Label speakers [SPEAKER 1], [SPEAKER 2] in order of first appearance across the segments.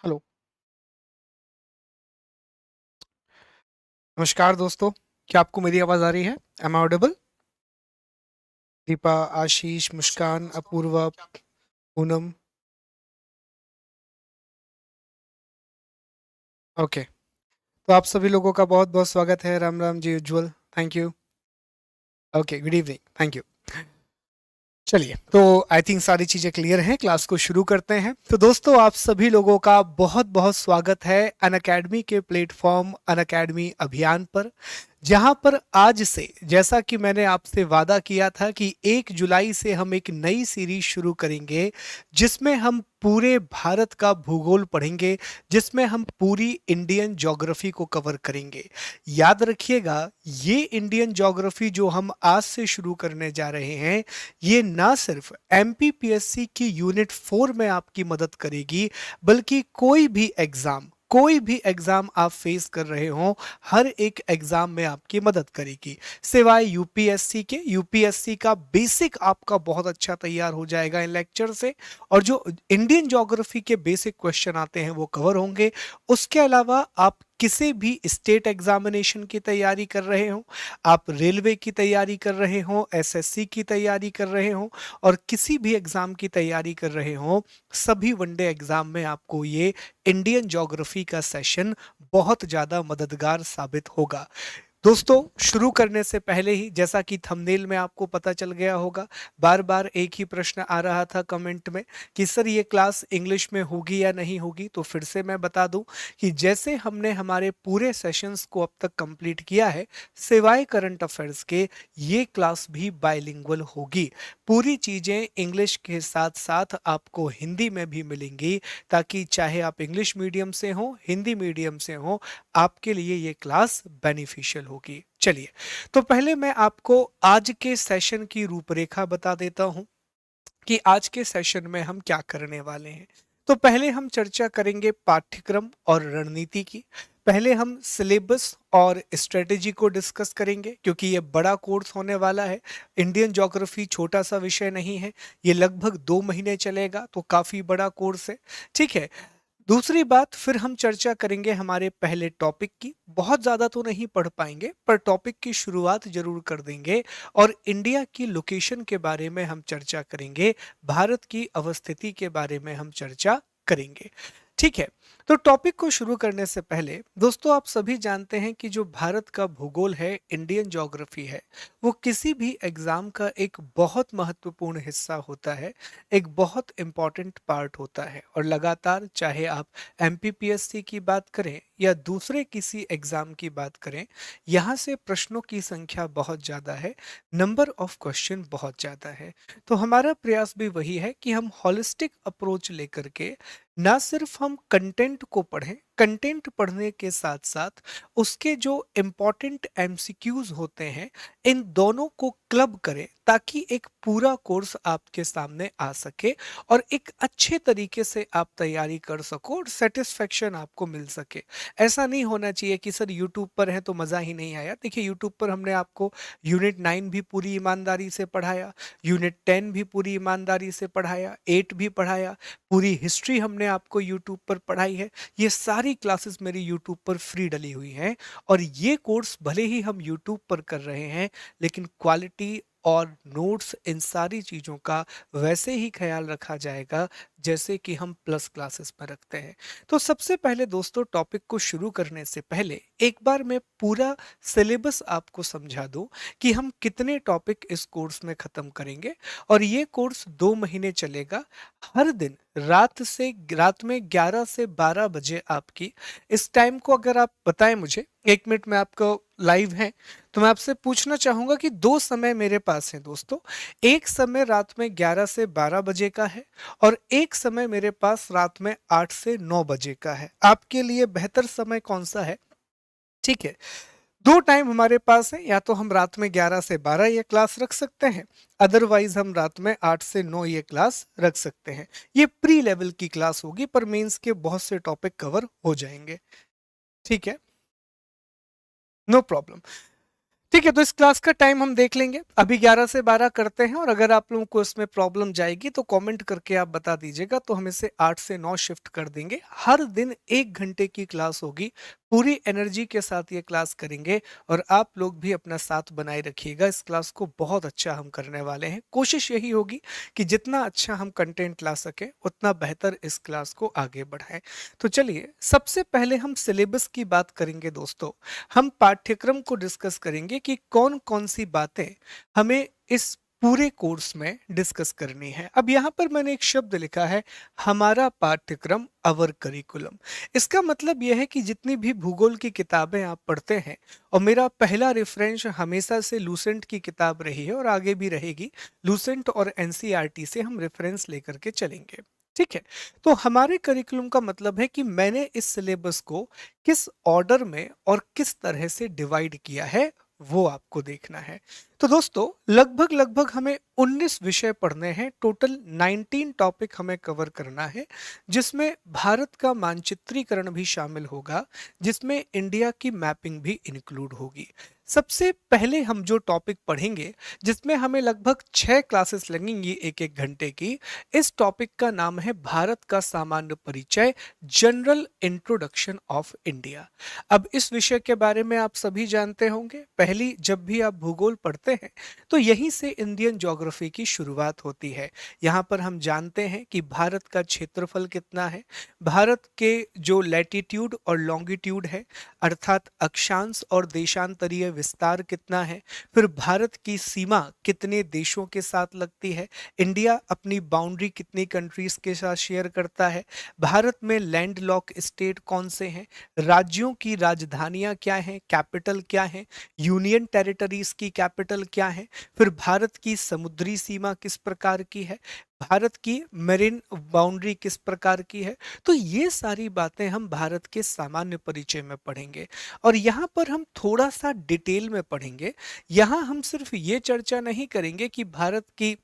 [SPEAKER 1] Hello. नमस्कार दोस्तों। क्या आपको मेरी आवाज़ आ रही है? Am I audible? Deepa, Ashish, Muskan, Apoorva, Poonam. Okay. तो आप सभी लोगों का बहुत-बहुत स्वागत है। Ram Ram ji, Ujjwal. Thank you. Okay, good evening. Thank you. चलिए, तो आई थिंक सारी चीज़ें क्लियर हैं, क्लास को शुरू करते हैं। तो दोस्तों, आप सभी लोगों का बहुत-बहुत स्वागत है अनअकैडमी के प्लेटफ़ॉर्म अनअकैडमी अभियान पर, जहाँ पर आज से, जैसा कि मैंने आपसे वादा किया था कि 1 जुलाई से हम एक नई सीरीज़ शुरू करेंगे, जिसमें हम पूरे भारत का भूगोल पढ़ेंगे, जिसमें हम पूरी इंडियन ज्योग्राफी को कवर करेंगे। याद रखिएगा, ये इंडियन ज्योग्राफी जो हम आज से शुरू करने जा रहे हैं, ये ना सिर्फ एमपीपीएससी की यूनिट 4 में आपकी मदद करेगी, बल्कि कोई भी एग्जाम आप फेस कर रहे हो, हर एक एग्जाम में आपकी मदद करेगी। सिवाय यूपीएससी का बेसिक आपका बहुत अच्छा तैयार हो जाएगा इन लेक्चर से, और जो इंडियन ज्योग्राफी के बेसिक क्वेश्चन आते हैं वो कवर होंगे। उसके अलावा आप किसी भी स्टेट एग्जामिनेशन की तैयारी कर रहे हो, आप रेलवे की तैयारी कर रहे हो, एसएससी की तैयारी कर रहे हो, और किसी भी एग्जाम की तैयारी कर रहे हो, सभी वनडे एग्जाम में आपको ये इंडियन ज्योग्राफी का सेशन बहुत ज़्यादा मददगार साबित होगा। दोस्तों, शुरू करने से पहले ही, जैसा कि थंबनेल में आपको पता चल गया होगा, बार बार एक ही प्रश्न आ रहा था कमेंट में कि सर ये क्लास इंग्लिश में होगी या नहीं होगी। तो फिर से मैं बता दूं कि जैसे हमने हमारे पूरे सेशंस को अब तक कंप्लीट किया है, सिवाय करंट अफेयर्स के, ये क्लास भी बाइलिंगुअल होगी। पूरी चीज़ें इंग्लिश के साथ साथ आपको हिंदी में भी मिलेंगी, ताकि चाहे आप इंग्लिश मीडियम से हो, हिंदी मीडियम से हो, आपके लिए ये क्लास बेनिफिशियल होगी। चलिए, तो पहले मैं आपको आज के सेशन की रूपरेखा बता देता हूं कि आज के सेशन में हम क्या करने वाले हैं। तो पहले हम चर्चा करेंगे पाठ्यक्रम और रणनीति की। पहले हम सिलेबस और स्ट्रेटेजी को डिस्कस करेंगे, क्योंकि ये बड़ा कोर्स होने वाला है। इंडियन ज्योग्राफी छोटा सा विषय नहीं है, ये लगभग 2 महीने चलेगा, तो काफी बड़ा कोर्स है। ठीक है। दूसरी बात, फिर हम चर्चा करेंगे हमारे पहले टॉपिक की। बहुत ज़्यादा तो नहीं पढ़ पाएंगे, पर टॉपिक की शुरुआत जरूर कर देंगे, और इंडिया की लोकेशन के बारे में हम चर्चा करेंगे, भारत की अवस्थिति के बारे में हम चर्चा करेंगे। ठीक है। तो टॉपिक को शुरू करने से पहले दोस्तों, आप सभी जानते हैं कि जो भारत का भूगोल है, इंडियन ज्योग्राफी है, वो किसी भी एग्जाम का एक बहुत महत्वपूर्ण हिस्सा होता है, एक बहुत इंपॉर्टेंट पार्ट होता है। और लगातार, चाहे आप एमपीपीएससी की बात करें या दूसरे किसी एग्जाम की बात करें, यहाँ से प्रश्नों की संख्या बहुत ज़्यादा है, नंबर ऑफ क्वेश्चन बहुत ज़्यादा है। तो हमारा प्रयास भी वही है कि हम हॉलिस्टिक अप्रोच लेकर के ना सिर्फ हम कंटेंट को पढ़ें, कंटेंट पढ़ने के साथ साथ उसके जो इम्पोर्टेंट एमसीक्यूज होते हैं, इन दोनों को क्लब करें, ताकि एक पूरा कोर्स आपके सामने आ सके और एक अच्छे तरीके से आप तैयारी कर सको और सेटिस्फेक्शन आपको मिल सके। ऐसा नहीं होना चाहिए कि सर यूट्यूब पर है तो मज़ा ही नहीं आया। देखिए, यूट्यूब पर हमने आपको यूनिट 9 भी पूरी ईमानदारी से पढ़ाया, यूनिट 10 भी पूरी ईमानदारी से पढ़ाया, 8 भी पढ़ाया, पूरी हिस्ट्री हमने आपको यूट्यूब पर पढ़ाई है। ये सारी क्लासेस मेरी यूट्यूब पर फ्री डली हुई हैं, और ये कोर्स भले ही हम यूट्यूब पर कर रहे हैं, लेकिन क्वालिटी और नोट्स, इन सारी चीज़ों का वैसे ही ख्याल रखा जाएगा जैसे कि हम प्लस क्लासेस में रखते हैं। तो सबसे पहले दोस्तों, टॉपिक को शुरू करने से पहले एक बार मैं पूरा सिलेबस आपको समझा दूं कि हम कितने टॉपिक इस कोर्स में ख़त्म करेंगे। और ये कोर्स 2 महीने चलेगा। हर दिन रात में 11 से 12 बजे आपकी, इस टाइम को अगर आप बताएं मुझे, 1 मिनट में आपको लाइव है, तो मैं आपसे पूछना चाहूंगा कि दो समय मेरे पास हैं दोस्तों। एक समय रात में 11 से 12 बजे का है, और एक समय मेरे पास रात में 8 से 9 बजे का है। आपके लिए बेहतर समय कौन सा है? ठीक है। दो टाइम हमारे पास है, या तो हम रात में 11 से 12 ये क्लास रख सकते हैं, अदरवाइज हम रात में 8 से 9 ये क्लास रख सकते हैं। ये प्री लेवल की क्लास होगी, पर मेंस के बहुत से टॉपिक कवर हो जाएंगे। ठीक है, नो प्रॉब्लम। ठीक है, तो इस क्लास का टाइम हम देख लेंगे। अभी 11 से 12 करते हैं और अगर आप लोगों को इसमें प्रॉब्लम जाएगी तो कमेंट करके आप बता दीजिएगा, तो हम इसे 8 से 9 शिफ्ट कर देंगे। हर दिन 1 घंटे की क्लास होगी, पूरी एनर्जी के साथ ये क्लास करेंगे और आप लोग भी अपना साथ बनाए रखिएगा। इस क्लास को बहुत अच्छा हम करने वाले हैं। कोशिश यही होगी कि जितना अच्छा हम कंटेंट ला सकें, उतना बेहतर इस क्लास को आगे बढ़ाएं। तो चलिए, सबसे पहले हम सिलेबस की बात करेंगे दोस्तों। हम पाठ्यक्रम को डिस्कस करेंगे कि कौन कौन सी बातें हमें इस पूरे कोर्स में डिस्कस करनी है। अब यहाँ पर मैंने एक शब्द लिखा है, हमारा पाठ्यक्रम, अवर करिकुलम। इसका मतलब यह है कि जितनी भी भूगोल की किताबें आप पढ़ते हैं, और मेरा पहला रेफरेंस हमेशा से लूसेंट की किताब रही है और आगे भी रहेगी। लूसेंट और एनसीईआरटी से हम रेफरेंस लेकर के चलेंगे। ठीक है, तो हमारे करिकुलम का मतलब है कि मैंने इस सिलेबस को किस ऑर्डर में और किस तरह से डिवाइड किया है, वो आपको देखना है। तो दोस्तों, लगभग लगभग हमें 19 विषय पढ़ने हैं। टोटल 19 टॉपिक हमें कवर करना है, जिसमें भारत का मानचित्रीकरण भी शामिल होगा, जिसमें इंडिया की मैपिंग भी इंक्लूड होगी। सबसे पहले हम जो टॉपिक पढ़ेंगे, जिसमें हमें लगभग 6 क्लासेस लगेंगी एक एक घंटे की, इस टॉपिक का नाम है भारत का सामान्य परिचय, जनरल इंट्रोडक्शन ऑफ इंडिया। अब इस विषय के बारे में आप सभी जानते होंगे, पहली जब भी आप भूगोल पढ़ते हैं तो यहीं से इंडियन ज्योग्राफी की शुरुआत होती है। यहाँ पर हम जानते हैं कि भारत का क्षेत्रफल कितना है, भारत के जो लैटिट्यूड और लॉन्गिट्यूड है, अर्थात अक्षांश और देशांतरीय विस्तार कितना है, फिर भारत की सीमा कितने देशों के साथ लगती है, इंडिया अपनी बाउंड्री कितनी कंट्रीज के साथ शेयर करता है, भारत में लैंड लॉक स्टेट कौन से हैं, राज्यों की राजधानियां क्या हैं, कैपिटल क्या है, यूनियन टेरिटरीज की कैपिटल क्या है, फिर भारत की समुद्री सीमा किस प्रकार की है, भारत की मेरीन बाउंड्री किस प्रकार की है। तो ये सारी बातें हम भारत के सामान्य परिचय में पढ़ेंगे और यहाँ पर हम थोड़ा सा डिटेल में पढ़ेंगे। यहाँ हम सिर्फ ये चर्चा नहीं करेंगे कि भारत की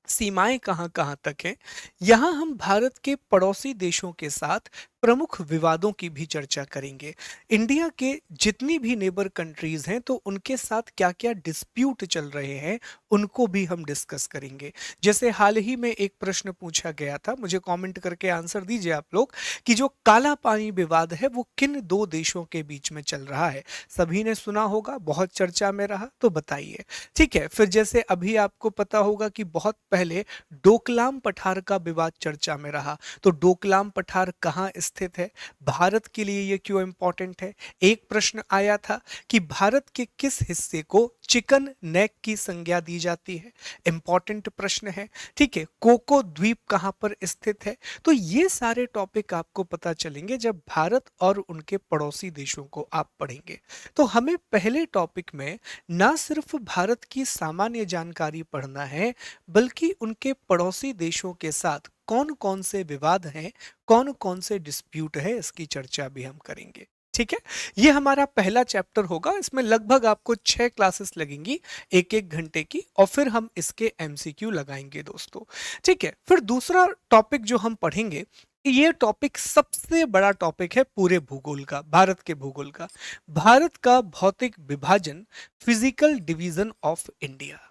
[SPEAKER 1] सीमाएं कहां कहां तक हैं, यहां हम भारत के पड़ोसी देशों के साथ प्रमुख विवादों की भी चर्चा करेंगे। इंडिया के जितनी भी नेबर कंट्रीज हैं, तो उनके साथ क्या क्या डिस्प्यूट चल रहे हैं, उनको भी हम डिस्कस करेंगे। जैसे हाल ही में एक प्रश्न पूछा गया था, मुझे कमेंट करके आंसर दीजिए आप लोग, कि जो काला पानी विवाद है वो किन दो देशों के बीच में चल रहा है। सभी ने सुना होगा, बहुत चर्चा में रहा, तो बताइए। ठीक है, फिर जैसे अभी आपको पता होगा कि बहुत पहले डोकलाम पठार का विवाद चर्चा में रहा, तो डोकलाम पठार कहाँ स्थित है, भारत के लिए ये क्यों इंपॉर्टेंट है। एक प्रश्न आया था कि भारत के किस हिस्से को चिकन नेक की संज्ञा दी जाती है, इंपॉर्टेंट प्रश्न है। ठीक है, कोको द्वीप कहाँ पर स्थित है। तो ये सारे टॉपिक आपको पता चलेंगे जब भारत और उनके पड़ोसी देशों को आप पढ़ेंगे। तो हमें पहले टॉपिक में ना सिर्फ भारत की सामान्य जानकारी पढ़ना है, बल्कि उनके पड़ोसी देशों के साथ कौन कौन से विवाद हैं, कौन कौन से डिस्प्यूट है, इसकी चर्चा भी हम करेंगे। ठीक है, ये हमारा पहला चैप्टर होगा। इसमें लगभग आपको 6 क्लासेस लगेंगी एक एक घंटे की, और फिर हम इसके एमसीक्यू लगाएंगे दोस्तों। ठीक है, फिर दूसरा टॉपिक जो हम पढ़ेंगे, ये टॉपिक सबसे बड़ा टॉपिक है पूरे भूगोल का, भारत के भूगोल का, भारत का भौतिक विभाजन, फिजिकल डिवीजन ऑफ इंडिया।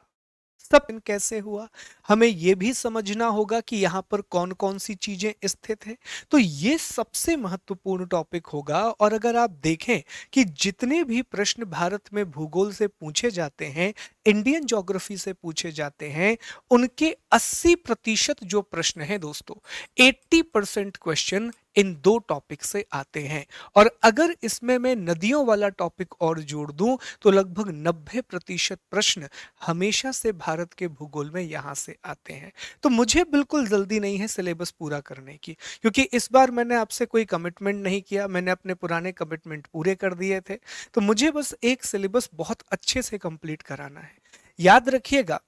[SPEAKER 1] सब कैसे हुआ, हमें यह भी समझना होगा कि यहां पर कौन कौन सी चीजें स्थित हैं। तो ये सबसे महत्वपूर्ण टॉपिक होगा। और अगर आप देखें कि जितने भी प्रश्न भारत में भूगोल से पूछे जाते हैं, इंडियन ज्योग्राफी से पूछे जाते हैं, उनके 80% जो प्रश्न हैं दोस्तों, 80% क्वेश्चन इन दो टॉपिक से आते हैं। और अगर इसमें मैं नदियों वाला टॉपिक और जोड़ दूं, तो लगभग 90% प्रश्न हमेशा से भारत के भूगोल में यहां से आते हैं। तो मुझे बिल्कुल जल्दी नहीं है सिलेबस पूरा करने की, क्योंकि इस बार मैंने आपसे कोई कमिटमेंट नहीं किया, मैंने अपने पुराने कमिटमेंट पूरे कर दिए थे। तो मुझे बस एक सिलेबस बहुत अच्छे से कंप्लीट कराना है। याद रखिएगा,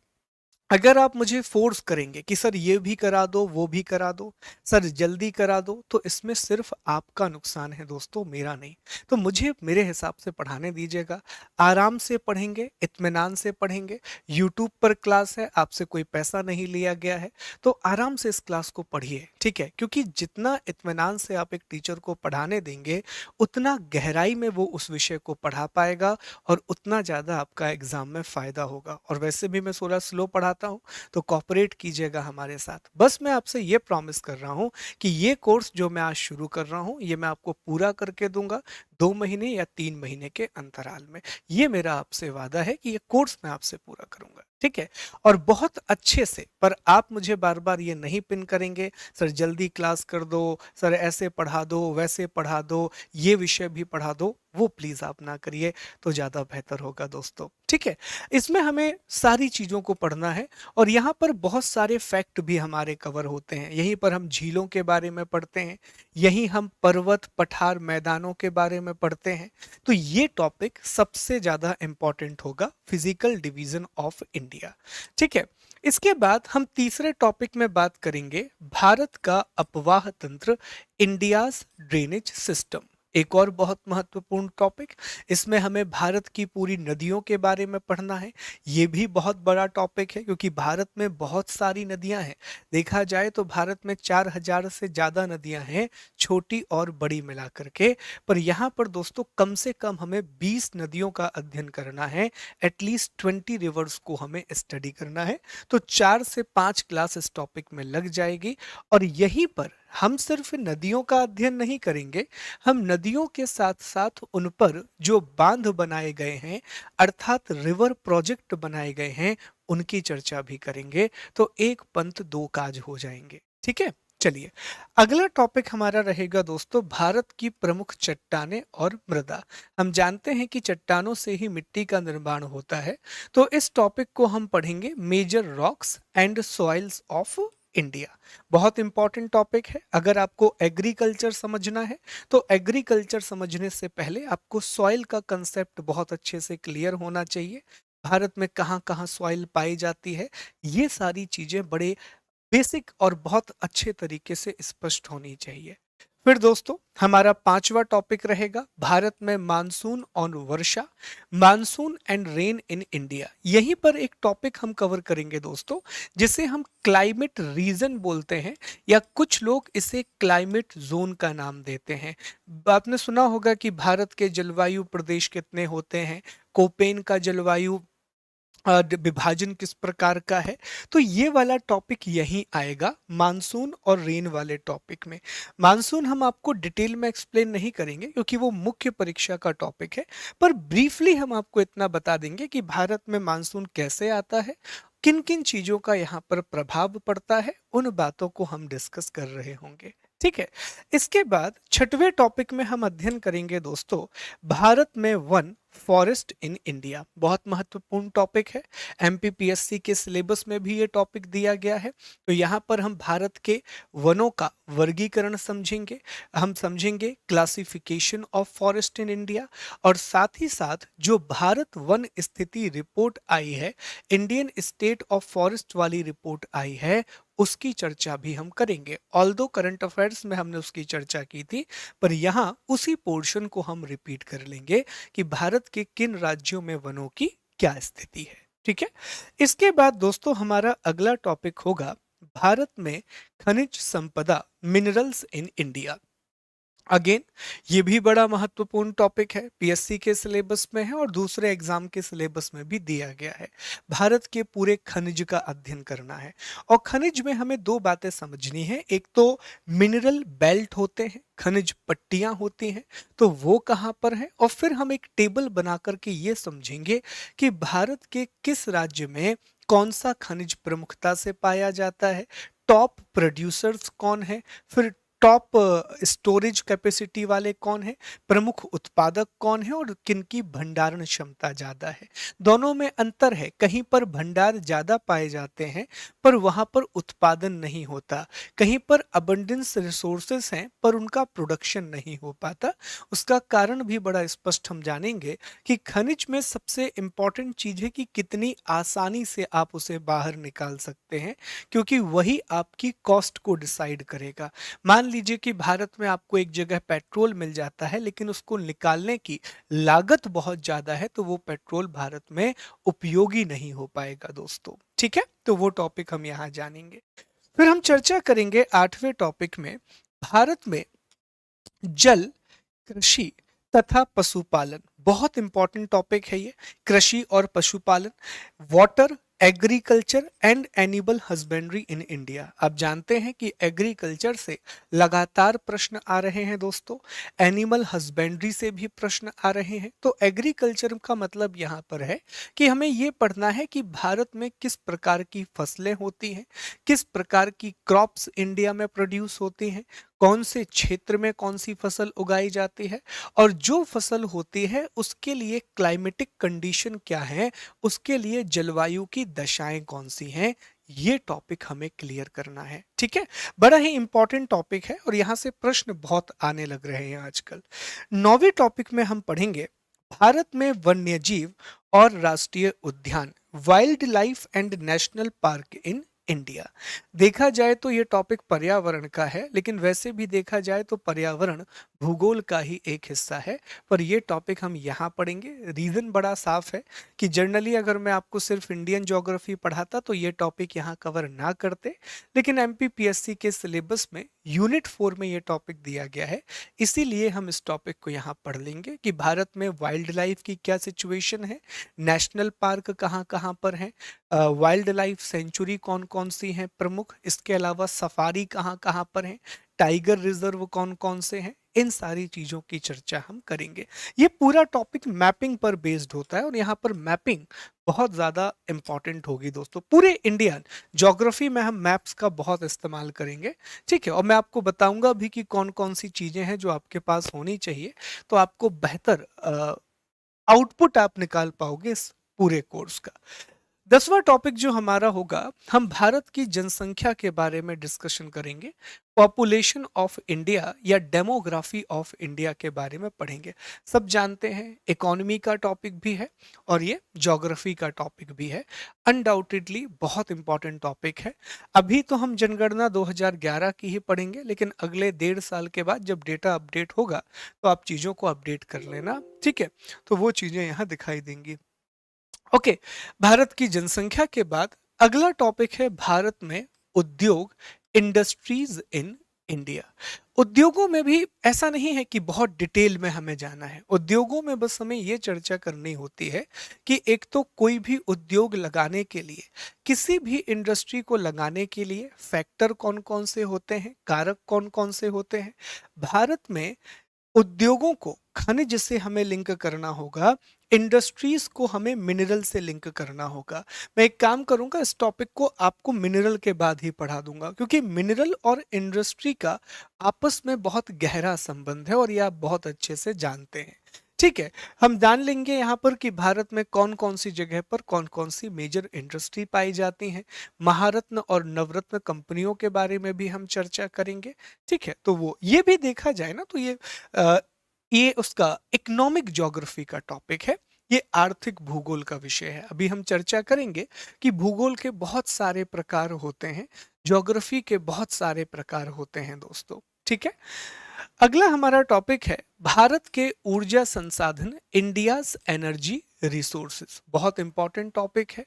[SPEAKER 1] अगर आप मुझे फोर्स करेंगे कि सर ये भी करा दो, वो भी करा दो, सर जल्दी करा दो, तो इसमें सिर्फ आपका नुकसान है दोस्तों, मेरा नहीं। तो मुझे मेरे हिसाब से पढ़ाने दीजिएगा। आराम से पढ़ेंगे, इत्मीनान से पढ़ेंगे। यूट्यूब पर क्लास है, आपसे कोई पैसा नहीं लिया गया है, तो आराम से इस क्लास को पढ़िए, ठीक है? क्योंकि जितना इत्मीनान से आप एक टीचर को पढ़ाने देंगे, उतना गहराई में वो उस विषय को पढ़ा पाएगा और उतना ज़्यादा आपका एग्जाम में फ़ायदा होगा। और वैसे भी मैं थोड़ा स्लो पढ़ाता हूँ, तो कॉपरेट कीजिएगा हमारे साथ। बस मैं आपसे ये प्रॉमिस कर रहा हूँ कि ये कोर्स जो मैं आज शुरू कर रहा हूँ, ये मैं आपको पूरा करके दूंगा 2 महीने या 3 महीने के अंतराल में। ये मेरा आपसे वादा है कि ये कोर्स मैं आपसे पूरा करूंगा, ठीक है? और बहुत अच्छे से। पर आप मुझे बार बार ये नहीं पिन करेंगे, सर जल्दी क्लास कर दो, सर ऐसे पढ़ा दो, वैसे पढ़ा दो, ये विषय भी पढ़ा दो, वो प्लीज आप ना करिए, तो ज्यादा बेहतर होगा दोस्तों, ठीक है? इसमें हमें सारी चीजों को पढ़ना है और यहाँ पर बहुत सारे फैक्ट भी हमारे कवर होते हैं। यहीं पर हम झीलों के बारे में पढ़ते हैं, यहीं हम पर्वत पठार मैदानों के बारे में पढ़ते हैं। तो ये टॉपिक सबसे ज्यादा इंपॉर्टेंट होगा, फिजिकल डिवीजन ऑफ इंडिया, ठीक है? इसके बाद हम तीसरे टॉपिक में बात करेंगे भारत का अपवाह तंत्र, इंडियाज ड्रेनेज सिस्टम। एक और बहुत महत्वपूर्ण टॉपिक, इसमें हमें भारत की पूरी नदियों के बारे में पढ़ना है। ये भी बहुत बड़ा टॉपिक है क्योंकि भारत में बहुत सारी नदियां हैं। देखा जाए तो भारत में 4000 से ज़्यादा नदियां हैं, छोटी और बड़ी मिला करके। पर यहाँ पर दोस्तों कम से कम हमें 20 नदियों का अध्ययन करना है, एटलीस्ट 20 रिवर्स को हमें स्टडी करना है। तो 4 से 5 क्लास इस टॉपिक में लग जाएगी। और यहीं पर हम सिर्फ नदियों का अध्ययन नहीं करेंगे, हम नदियों के साथ साथ उन पर जो बांध बनाए गए हैं, अर्थात रिवर प्रोजेक्ट बनाए गए हैं, उनकी चर्चा भी करेंगे। तो एक पंथ दो काज हो जाएंगे, ठीक है? चलिए, अगला टॉपिक हमारा रहेगा दोस्तों, भारत की प्रमुख चट्टानें और मृदा। हम जानते हैं कि चट्टानों से ही मिट्टी का निर्माण होता है। तो इस टॉपिक को हम पढ़ेंगे, major rocks and soils of India. बहुत इंपॉर्टेंट टॉपिक है। अगर आपको एग्रीकल्चर समझना है, तो एग्रीकल्चर समझने से पहले आपको सॉइल का कंसेप्ट बहुत अच्छे से क्लियर होना चाहिए। भारत में कहाँ कहाँ सॉइल पाई जाती है, ये सारी चीजें बड़े बेसिक और बहुत अच्छे तरीके से स्पष्ट होनी चाहिए। फिर दोस्तों हमारा पांचवा टॉपिक रहेगा, भारत में मानसून और वर्षा, monsoon and rain in India. यहीं पर एक टॉपिक हम कवर करेंगे दोस्तों, जिसे हम क्लाइमेट रीजन बोलते हैं, या कुछ लोग इसे क्लाइमेट जोन का नाम देते हैं। आपने सुना होगा कि भारत के जलवायु प्रदेश कितने होते हैं, कोपेन का जलवायु विभाजन किस प्रकार का है। तो ये वाला टॉपिक यहीं आएगा, मानसून और रेन वाले टॉपिक में। मानसून हम आपको डिटेल में एक्सप्लेन नहीं करेंगे क्योंकि वो मुख्य परीक्षा का टॉपिक है, पर ब्रीफली हम आपको इतना बता देंगे कि भारत में मानसून कैसे आता है, किन किन चीजों का यहाँ पर प्रभाव पड़ता है, उन बातों को हम डिस्कस कर रहे होंगे, ठीक है? इसके बाद छठवें टॉपिक में हम अध्ययन करेंगे दोस्तों, भारत में वन, फॉरेस्ट इन इंडिया। बहुत महत्वपूर्ण टॉपिक है, एमपीपीएससी के सिलेबस में भी ये टॉपिक दिया गया है। तो यहाँ पर हम भारत के वनों का वर्गीकरण समझेंगे, हम समझेंगे classification of forest in India, और साथ ही साथ जो भारत वन स्थिति रिपोर्ट आई है, इंडियन स्टेट ऑफ फॉरेस्ट वाली रिपोर्ट आई है, उसकी चर्चा भी हम करेंगे। ऑल्दो करंट अफेयर्स में हमने उसकी चर्चा की थी, पर यहाँ उसी पोर्शन को हम रिपीट कर लेंगे कि भारत के किन राज्यों में वनों की क्या स्थिति है, ठीक है? इसके बाद दोस्तों हमारा अगला टॉपिक होगा, भारत में खनिज संपदा, मिनरल्स इन इंडिया। अगेन ये भी बड़ा महत्वपूर्ण टॉपिक है, पीएससी के सिलेबस में है और दूसरे एग्जाम के सिलेबस में भी दिया गया है। भारत के पूरे खनिज का अध्ययन करना है, और खनिज में हमें दो बातें समझनी है। एक तो मिनरल बेल्ट होते हैं, खनिज पट्टियां होती हैं, तो वो कहाँ पर है, और फिर हम एक टेबल बना करके ये समझेंगे कि भारत के किस राज्य में कौन सा खनिज प्रमुखता से पाया जाता है, टॉप प्रोड्यूसर्स कौन है, फिर टॉप स्टोरेज कैपेसिटी वाले कौन है, प्रमुख उत्पादक कौन है और किनकी भंडारण क्षमता ज्यादा है। दोनों में अंतर है, कहीं पर भंडार ज्यादा पाए जाते हैं पर वहां पर उत्पादन नहीं होता, कहीं पर अबंडेंस रिसोर्सेस हैं पर उनका प्रोडक्शन नहीं हो पाता। उसका कारण भी बड़ा स्पष्ट हम जानेंगे कि खनिज में सबसे इंपॉर्टेंट चीज है कि कितनी आसानी से आप उसे बाहर निकाल सकते हैं, क्योंकि वही आपकी कॉस्ट को डिसाइड करेगा। मान लीजिए कि भारत में आपको एक जगह पेट्रोल मिल जाता है लेकिन उसको निकालने की लागत बहुत ज्यादा है, तो वो पेट्रोल भारत में उपयोगी नहीं हो पाएगा दोस्तों। ठीक है, तो वो टॉपिक हम यहाँ जानेंगे। फिर हम चर्चा करेंगे 8वें टॉपिक में, भारत में जल, कृषि तथा पशुपालन। बहुत इंपॉर्टेंट टॉपिक है ये, कृषि और पशुपालन। Water, agriculture and animal husbandry in India. आप जानते हैं कि एग्रीकल्चर से लगातार प्रश्न आ रहे हैं दोस्तों, एनिमल हस्बेंड्री से भी प्रश्न आ रहे हैं। तो एग्रीकल्चर का मतलब यहाँ पर है कि हमें ये पढ़ना है कि भारत में किस प्रकार की फसलें होती हैं, किस प्रकार की क्रॉप्स इंडिया में प्रोड्यूस होती हैं, कौन से क्षेत्र में कौन सी फसल उगाई जाती है, और जो फसल होती है उसके लिए क्लाइमेटिक कंडीशन क्या है, उसके लिए जलवायु की दशाएं कौन सी हैं। ये टॉपिक हमें क्लियर करना है। ठीक है, बड़ा ही इंपॉर्टेंट टॉपिक है और यहां से प्रश्न बहुत आने लग रहे हैं आजकल। 9वें टॉपिक में हम पढ़ेंगे भारत में वन्य जीव और राष्ट्रीय उद्यान, wild life and national park in India. देखा जाए तो ये टॉपिक पर्यावरण का है, लेकिन वैसे भी देखा जाए तो पर्यावरण भूगोल का ही एक हिस्सा है, पर ये टॉपिक हम यहाँ पढ़ेंगे। रीजन बड़ा साफ है कि जनरली अगर मैं आपको सिर्फ इंडियन ज्योग्राफी पढ़ाता तो ये टॉपिक यहाँ कवर ना करते, लेकिन एमपीपीएससी के सिलेबस में यूनिट 4 में ये टॉपिक दिया गया है, इसीलिए हम इस टॉपिक को यहाँ पढ़ लेंगे कि भारत में वाइल्ड लाइफ की क्या सिचुएशन है, नेशनल पार्क कहाँ कहाँ पर है, वाइल्ड लाइफ सेंचुरी कौन कौन सी हैं प्रमुख, इसके अलावा सफारी कहाँ कहाँ पर है, टाइगर रिजर्व कौन कौन से हैं, इन सारी चीजों की चर्चा हम करेंगे। ये पूरा टॉपिक मैपिंग पर बेस्ड होता है और यहाँ पर मैपिंग बहुत ज्यादा इंपॉर्टेंट होगी दोस्तों। पूरे इंडियन ज्योग्राफी में हम मैप्स का बहुत इस्तेमाल करेंगे। ठीक है, और मैं आपको बताऊंगा भी कि कौन कौन सी चीजें हैं जो आपके पास होनी चाहिए, तो आपको बेहतर आउटपुट आप निकाल पाओगे इस पूरे कोर्स का। 10वां टॉपिक जो हमारा होगा, हम भारत की जनसंख्या के बारे में डिस्कशन करेंगे, पॉपुलेशन ऑफ इंडिया या डेमोग्राफी ऑफ इंडिया के बारे में पढ़ेंगे। सब जानते हैं इकोनॉमी का टॉपिक भी है और ये ज्योग्राफी का टॉपिक भी है, अनडाउटेडली बहुत इंपॉर्टेंट टॉपिक है। अभी तो हम जनगणना 2011 की ही पढ़ेंगे, लेकिन अगले 1.5 साल के बाद जब डेटा अपडेट होगा तो आप चीज़ों को अपडेट कर लेना। ठीक है, तो वो चीज़ें यहाँ दिखाई देंगी। ओके, भारत की जनसंख्या के बाद अगला टॉपिक है भारत में उद्योग, इंडस्ट्रीज इन इंडिया। उद्योगों में भी ऐसा नहीं है कि बहुत डिटेल में हमें जाना है, उद्योगों में बस हमें ये चर्चा करनी होती है कि एक तो कोई भी उद्योग लगाने के लिए, किसी भी इंडस्ट्री को लगाने के लिए फैक्टर कौन कौन से होते हैं, कारक कौन कौन से होते हैं। भारत में उद्योगों को खनिज से हमें लिंक करना होगा, इंडस्ट्रीज को हमें मिनरल से लिंक करना होगा। मैं एक काम करूंगा, इस टॉपिक को आपको मिनरल के बाद ही पढ़ा दूंगा, क्योंकि मिनरल और इंडस्ट्री का आपस में बहुत गहरा संबंध है और ये आप बहुत अच्छे से जानते हैं। ठीक है, हम जान लेंगे यहाँ पर कि भारत में कौन कौन सी जगह पर कौन कौन सी मेजर इंडस्ट्री पाई जाती हैं, महारत्न और नवरत्न कंपनियों के बारे में भी हम चर्चा करेंगे। ठीक है, तो वो ये भी देखा जाए ना तो अ, ये उसका इकोनॉमिक ज्योग्राफी का टॉपिक है, ये आर्थिक भूगोल का विषय है। अभी हम चर्चा करेंगे कि भूगोल के बहुत सारे प्रकार होते हैं, ज्योग्राफी के बहुत सारे प्रकार होते हैं दोस्तों। ठीक है, अगला हमारा टॉपिक है भारत के ऊर्जा संसाधन, इंडियाज एनर्जी रिसोर्सेज। बहुत इंपॉर्टेंट टॉपिक है,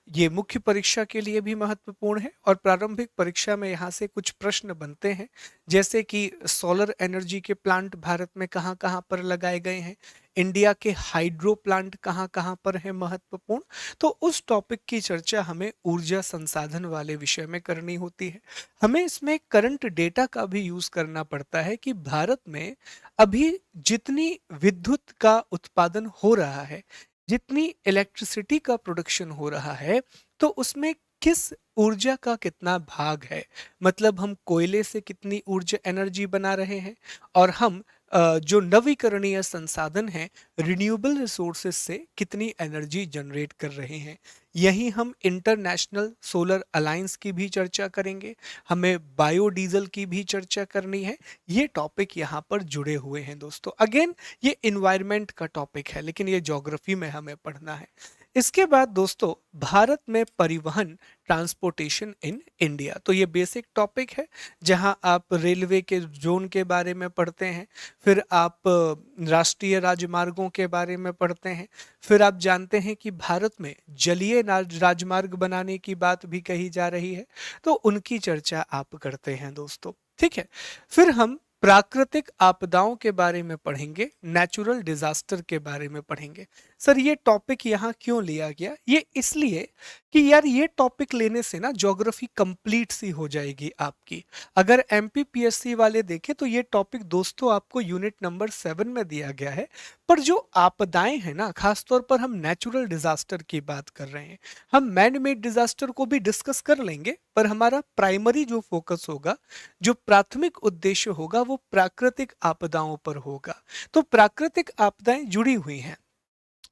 [SPEAKER 1] ये मुख्य परीक्षा के लिए भी महत्वपूर्ण है और प्रारंभिक परीक्षा में यहाँ से कुछ प्रश्न बनते हैं, जैसे कि सोलर एनर्जी के प्लांट भारत में कहाँ कहाँ पर लगाए गए हैं, इंडिया के हाइड्रो प्लांट कहाँ कहाँ पर है महत्वपूर्ण। तो उस टॉपिक की चर्चा हमें ऊर्जा संसाधन वाले विषय में करनी होती है। हमें इसमें करंट डेटा का भी यूज करना पड़ता है कि भारत में अभी जितनी विद्युत का उत्पादन हो रहा है, जितनी इलेक्ट्रिसिटी का प्रोडक्शन हो रहा है, तो उसमें किस ऊर्जा का कितना भाग है, मतलब हम कोयले से कितनी ऊर्जा एनर्जी बना रहे हैं, और हम जो नवीकरणीय संसाधन हैं रिन्यूएबल रिसोर्सेज से कितनी एनर्जी जनरेट कर रहे हैं। यहीं हम इंटरनेशनल सोलर अलायंस की भी चर्चा करेंगे, हमें बायोडीजल की भी चर्चा करनी है। ये टॉपिक यहाँ पर जुड़े हुए हैं दोस्तों। अगेन ये इन्वायरमेंट का टॉपिक है, लेकिन ये ज्योग्राफी में हमें पढ़ना है। इसके बाद दोस्तों भारत में परिवहन, ट्रांसपोर्टेशन इन इंडिया, तो ये बेसिक टॉपिक है जहां आप रेलवे के जोन के बारे में पढ़ते हैं, फिर आप राष्ट्रीय राजमार्गों के बारे में पढ़ते हैं, फिर आप जानते हैं कि भारत में जलीय राजमार्ग बनाने की बात भी कही जा रही है, तो उनकी चर्चा आप करते हैं दोस्तों। ठीक है, फिर हम प्राकृतिक आपदाओं के बारे में पढ़ेंगे, नेचुरल डिजास्टर के बारे में पढ़ेंगे। सर ये टॉपिक यहाँ क्यों लिया गया? ये इसलिए कि यार ये टॉपिक लेने से ना ज्योग्राफी कंप्लीट सी हो जाएगी आपकी। अगर एमपीपीएससी वाले देखें तो ये टॉपिक दोस्तों आपको यूनिट नंबर 7 में दिया गया है, पर जो आपदाएं हैं ना, खासतौर पर हम नेचुरल डिजास्टर की बात कर रहे हैं, हम मैन मेड डिजास्टर को भी डिस्कस कर लेंगे, पर हमारा प्राइमरी जो फोकस होगा, जो प्राथमिक उद्देश्य होगा, वो प्राकृतिक आपदाओं पर होगा। तो प्राकृतिक आपदाएं जुड़ी हुई हैं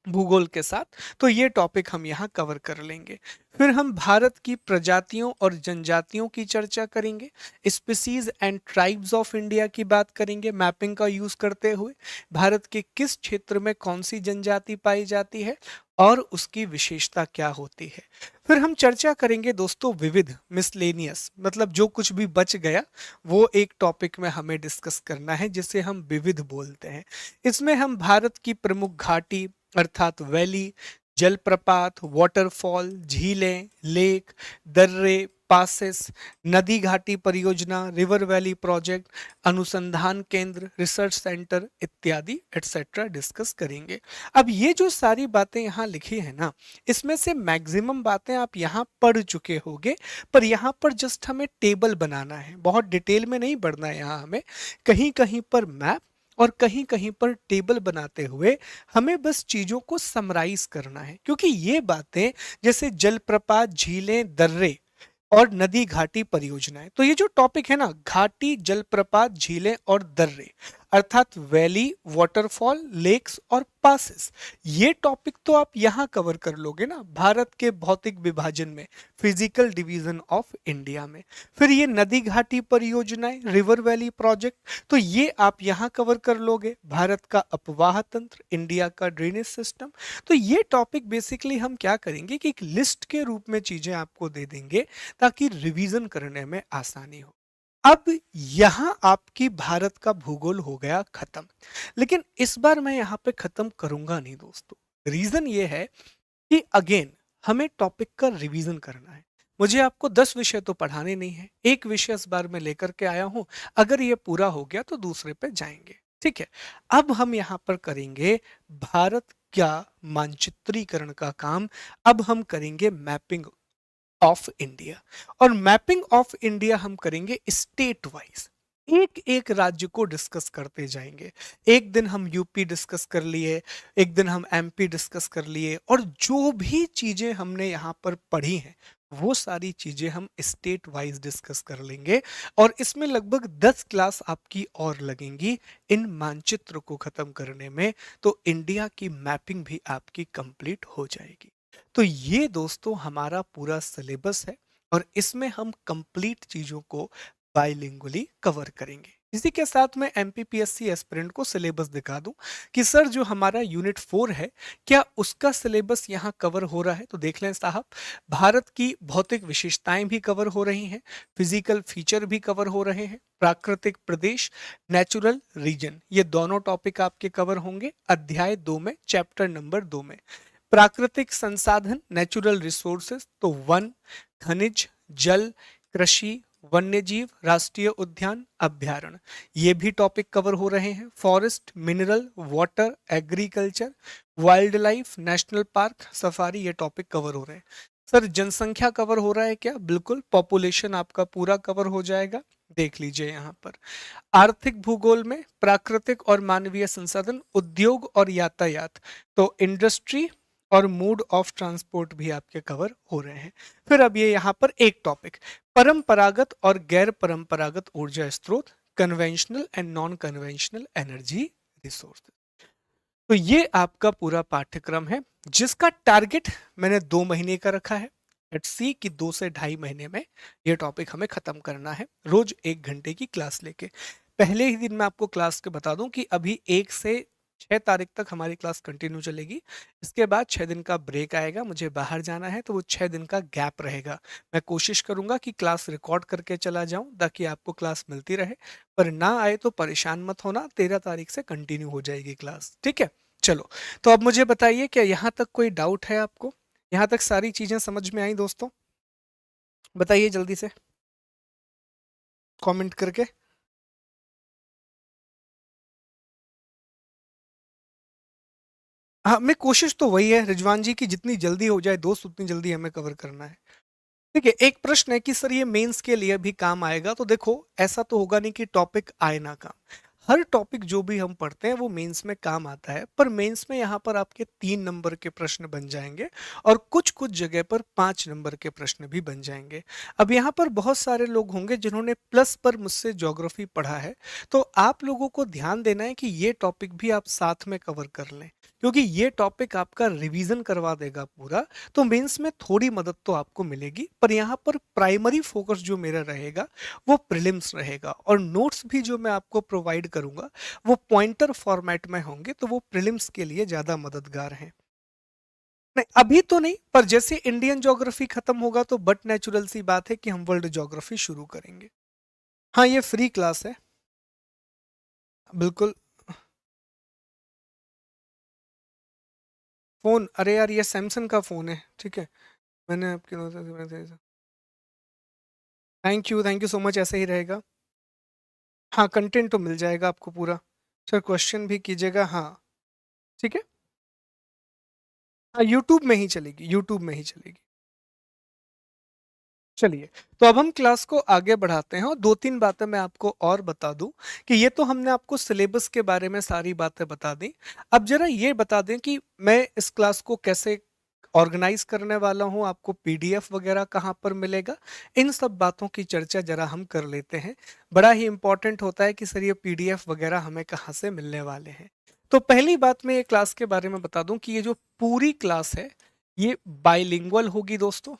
[SPEAKER 1] भूगोल के साथ, तो ये टॉपिक हम यहाँ कवर कर लेंगे। फिर हम भारत की प्रजातियों और जनजातियों की चर्चा करेंगे, species and tribes of India की बात करेंगे, मैपिंग का यूज करते हुए भारत के किस क्षेत्र में कौन सी जनजाति पाई जाती है और उसकी विशेषता क्या होती है। फिर हम चर्चा करेंगे दोस्तों विविध, मिसलेनियस, मतलब जो कुछ भी बच गया वो एक टॉपिक में हमें डिस्कस करना है, जिसे हम विविध बोलते हैं। इसमें हम भारत की प्रमुख घाटी अर्थात वैली, जलप्रपात, वाटरफॉल, झीलें, लेक, दर्रे, पासेस, नदी घाटी परियोजना, रिवर वैली प्रोजेक्ट, अनुसंधान केंद्र, रिसर्च सेंटर इत्यादि एटसेट्रा डिस्कस करेंगे। अब ये जो सारी बातें यहाँ लिखी है ना, इसमें से मैक्सिमम बातें आप यहाँ पढ़ चुके होंगे, पर यहाँ पर जस्ट हमें टेबल बनाना है, बहुत डिटेल में नहीं पढ़ना है यहाँ हमें। कहीं कहीं पर मैप और कहीं कहीं पर टेबल बनाते हुए हमें बस चीजों को समराइज करना है, क्योंकि ये बातें जैसे जलप्रपात, झीलें, दर्रे और नदी घाटी परियोजनाएं, तो ये जो टॉपिक है ना, घाटी, जलप्रपात, झीलें और दर्रे अर्थात वैली, वाटरफॉल, लेक्स और पासेस, ये टॉपिक तो आप यहाँ कवर कर लोगे ना भारत के भौतिक विभाजन में, फिजिकल डिवीजन ऑफ इंडिया में। फिर ये नदी घाटी परियोजनाएं, रिवर वैली प्रोजेक्ट, तो ये आप यहाँ कवर कर लोगे, भारत का अपवाह तंत्र, इंडिया का ड्रेनेज सिस्टम। तो ये टॉपिक बेसिकली हम क्या करेंगे कि एक लिस्ट के रूप में चीजें आपको दे देंगे ताकि रिवीजन करने में आसानी हो। अब यहां आपकी भारत का भूगोल हो गया खत्म, लेकिन इस बार मैं यहां पे खत्म करूंगा नहीं दोस्तों। रीजन ये है कि अगेन हमें टॉपिक का रिवीजन करना है। मुझे आपको 10 विषय तो पढ़ाने नहीं है, एक विषय इस बार मैं लेकर के आया हूं, अगर ये पूरा हो गया तो दूसरे पे जाएंगे। ठीक है, अब हम यहां पर करेंगे भारत का मानचित्रीकरण का काम। अब हम करेंगे मैपिंग ऑफ इंडिया, और मैपिंग ऑफ इंडिया हम करेंगे स्टेट वाइज, एक एक राज्य को डिस्कस करते जाएंगे। एक दिन हम यूपी डिस्कस कर लिए, एक दिन हम एमपी डिस्कस कर लिए, और जो भी चीजें हमने यहाँ पर पढ़ी हैं वो सारी चीजें हम स्टेट वाइज डिस्कस कर लेंगे, और इसमें लगभग 10 क्लास आपकी और लगेंगी इन मानचित्र को खत्म करने में, तो इंडिया की मैपिंग भी आपकी कंप्लीट हो जाएगी। तो ये दोस्तों हमारा पूरा सिलेबस है, और इसमें हम कंप्लीट चीजों को बाइलिंगुअली कवर करेंगे। इसी के साथ मैं एमपीपीएससी एस्पिरेंट को सिलेबस दिखा दूं कि सर जो हमारा यूनिट 4 है, क्या उसका सिलेबस यहाँ कवर हो रहा है? तो देख लें साहब, भारत की भौतिक विशेषताएं भी कवर हो रही हैं, फिजिकल फीचर भी कवर हो रहे हैं, प्राकृतिक प्रदेश, नेचुरल रीजन, ये दोनों टॉपिक आपके कवर होंगे अध्याय 2 में, चैप्टर नंबर 2 में। प्राकृतिक संसाधन, नेचुरल रिसोर्सेस, तो वन, खनिज, जल, कृषि, वन्यजीव, राष्ट्रीय उद्यान, अभ्यारण्य, ये भी टॉपिक कवर हो रहे हैं। Forest, mineral, water, agriculture, wild life, national park, safari, ये टॉपिक कवर हो रहे हैं। सर जनसंख्या कवर हो रहा है क्या? बिल्कुल, पॉपुलेशन आपका पूरा कवर हो जाएगा, देख लीजिए यहाँ पर। आर्थिक भूगोल में प्राकृतिक और मानवीय संसाधन, उद्योग और यातायात, तो इंडस्ट्री और मोड ऑफ ट्रांसपोर्ट भी आपके कवर हो रहे हैं। फिर अब ये यहाँ पर एक टॉपिक, परंपरागत और गैर परंपरागत ऊर्जा स्रोत, conventional and non conventional energy resource. तो ये आपका पूरा पाठ्यक्रम है जिसका टारगेट मैंने 2 महीने का रखा है। लेट्स सी कि 2 से ढाई महीने में ये टॉपिक हमें खत्म करना है, रोज 1 घंटे की क्लास लेके। पहले ही दिन मैं आपको क्लास के बता दूं कि अभी 1 से 6 तारीख तक हमारी क्लास कंटिन्यू चलेगी। इसके बाद 6 दिन का ब्रेक आएगा, मुझे बाहर जाना है तो वो 6 दिन का गैप रहेगा। मैं कोशिश करूंगा कि क्लास रिकॉर्ड करके चला जाऊं ताकि आपको क्लास मिलती रहे, पर ना आए तो परेशान मत होना, 13 तारीख से कंटिन्यू हो जाएगी क्लास, ठीक है। चलो, तो अब मुझे बताइए क्या यहाँ तक कोई डाउट है आपको? यहाँ तक सारी चीजें समझ में आई दोस्तों? बताइए जल्दी से कमेंट करके। हाँ, मैं कोशिश तो वही है रिजवान जी की जितनी जल्दी हो जाए दोस्त उतनी जल्दी हमें कवर करना है। ठीक है, एक प्रश्न है कि सर ये मेंस के लिए भी काम आएगा, तो देखो ऐसा तो होगा नहीं कि टॉपिक आए ना काम। हर टॉपिक जो भी हम पढ़ते हैं वो मेंस में काम आता है, पर मेंस में यहाँ पर आपके 3 नंबर के प्रश्न बन जाएंगे और कुछ कुछ जगह पर 5 नंबर के प्रश्न भी बन जाएंगे। अब यहाँ पर बहुत सारे लोग होंगे जिन्होंने प्लस पर मुझसे ज्योग्राफी पढ़ा है, तो आप लोगों को ध्यान देना है कि ये टॉपिक भी आप साथ में कवर कर लें, क्योंकि ये टॉपिक आपका रिवीजन करवा देगा पूरा। तो मेंस में थोड़ी मदद तो आपको मिलेगी, पर यहाँ पर प्राइमरी फोकस जो मेरा रहेगा वो प्रीलिम्स रहेगा, और नोट्स भी जो मैं आपको प्रोवाइड करूंगा वो पॉइंटर फॉर्मेट में होंगे, तो वो प्रीलिम्स के लिए ज्यादा मददगार हैं। नहीं अभी तो नहीं, पर जैसे इंडियन ज्योग्राफी खत्म होगा तो बट नेचुरल सी बात है कि हम वर्ल्ड ज्योग्राफी शुरू करेंगे। हाँ, ये फ्री क्लास है। बिल्कुल। फोन, अरे यार ये सैमसंग का फोन है, ठीक है। मैंने आपके, थैंक यू सो मच, ऐसे ही रहेगा। हाँ, कंटेंट तो मिल जाएगा आपको पूरा। सर क्वेश्चन भी कीजिएगा, हाँ। ठीक है। हाँ, यूट्यूब में ही चलेगी, यूट्यूब में ही चलेगी। चलिए, तो अब हम क्लास को आगे बढ़ाते हैं और 2-3 बातें मैं आपको और बता दूं कि ये तो हमने आपको सिलेबस के बारे में सारी बातें बता दी। अब जरा ये बता दें कि मैं इस क्लास को कैसे ऑर्गेनाइज करने वाला हूं, आपको पीडीएफ वगैरह कहाँ पर मिलेगा, इन सब बातों की चर्चा जरा हम कर लेते हैं। बड़ा ही इंपॉर्टेंट होता है कि सर ये पीडीएफ वगैरह हमें कहाँ से मिलने वाले हैं। तो पहली बात मैं ये क्लास के बारे में बता दूं कि ये जो पूरी क्लास है ये बाइलिंगुअल होगी दोस्तों,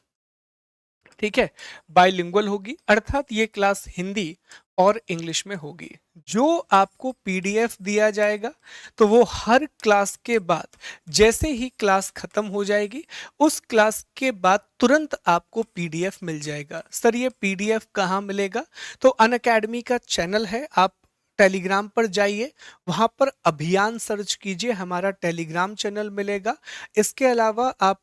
[SPEAKER 1] ठीक है। बाइलिंगुअल होगी, अर्थात ये क्लास हिंदी और इंग्लिश में होगी। जो आपको पीडीएफ दिया जाएगा तो वो हर क्लास के बाद, जैसे ही क्लास खत्म हो जाएगी उस क्लास के बाद तुरंत आपको पीडीएफ मिल जाएगा। सर ये पीडीएफ कहाँ मिलेगा? तो अनअकैडमी का चैनल है, आप टेलीग्राम पर जाइए, वहां पर अभियान सर्च कीजिए, हमारा टेलीग्राम चैनल मिलेगा। इसके अलावा आप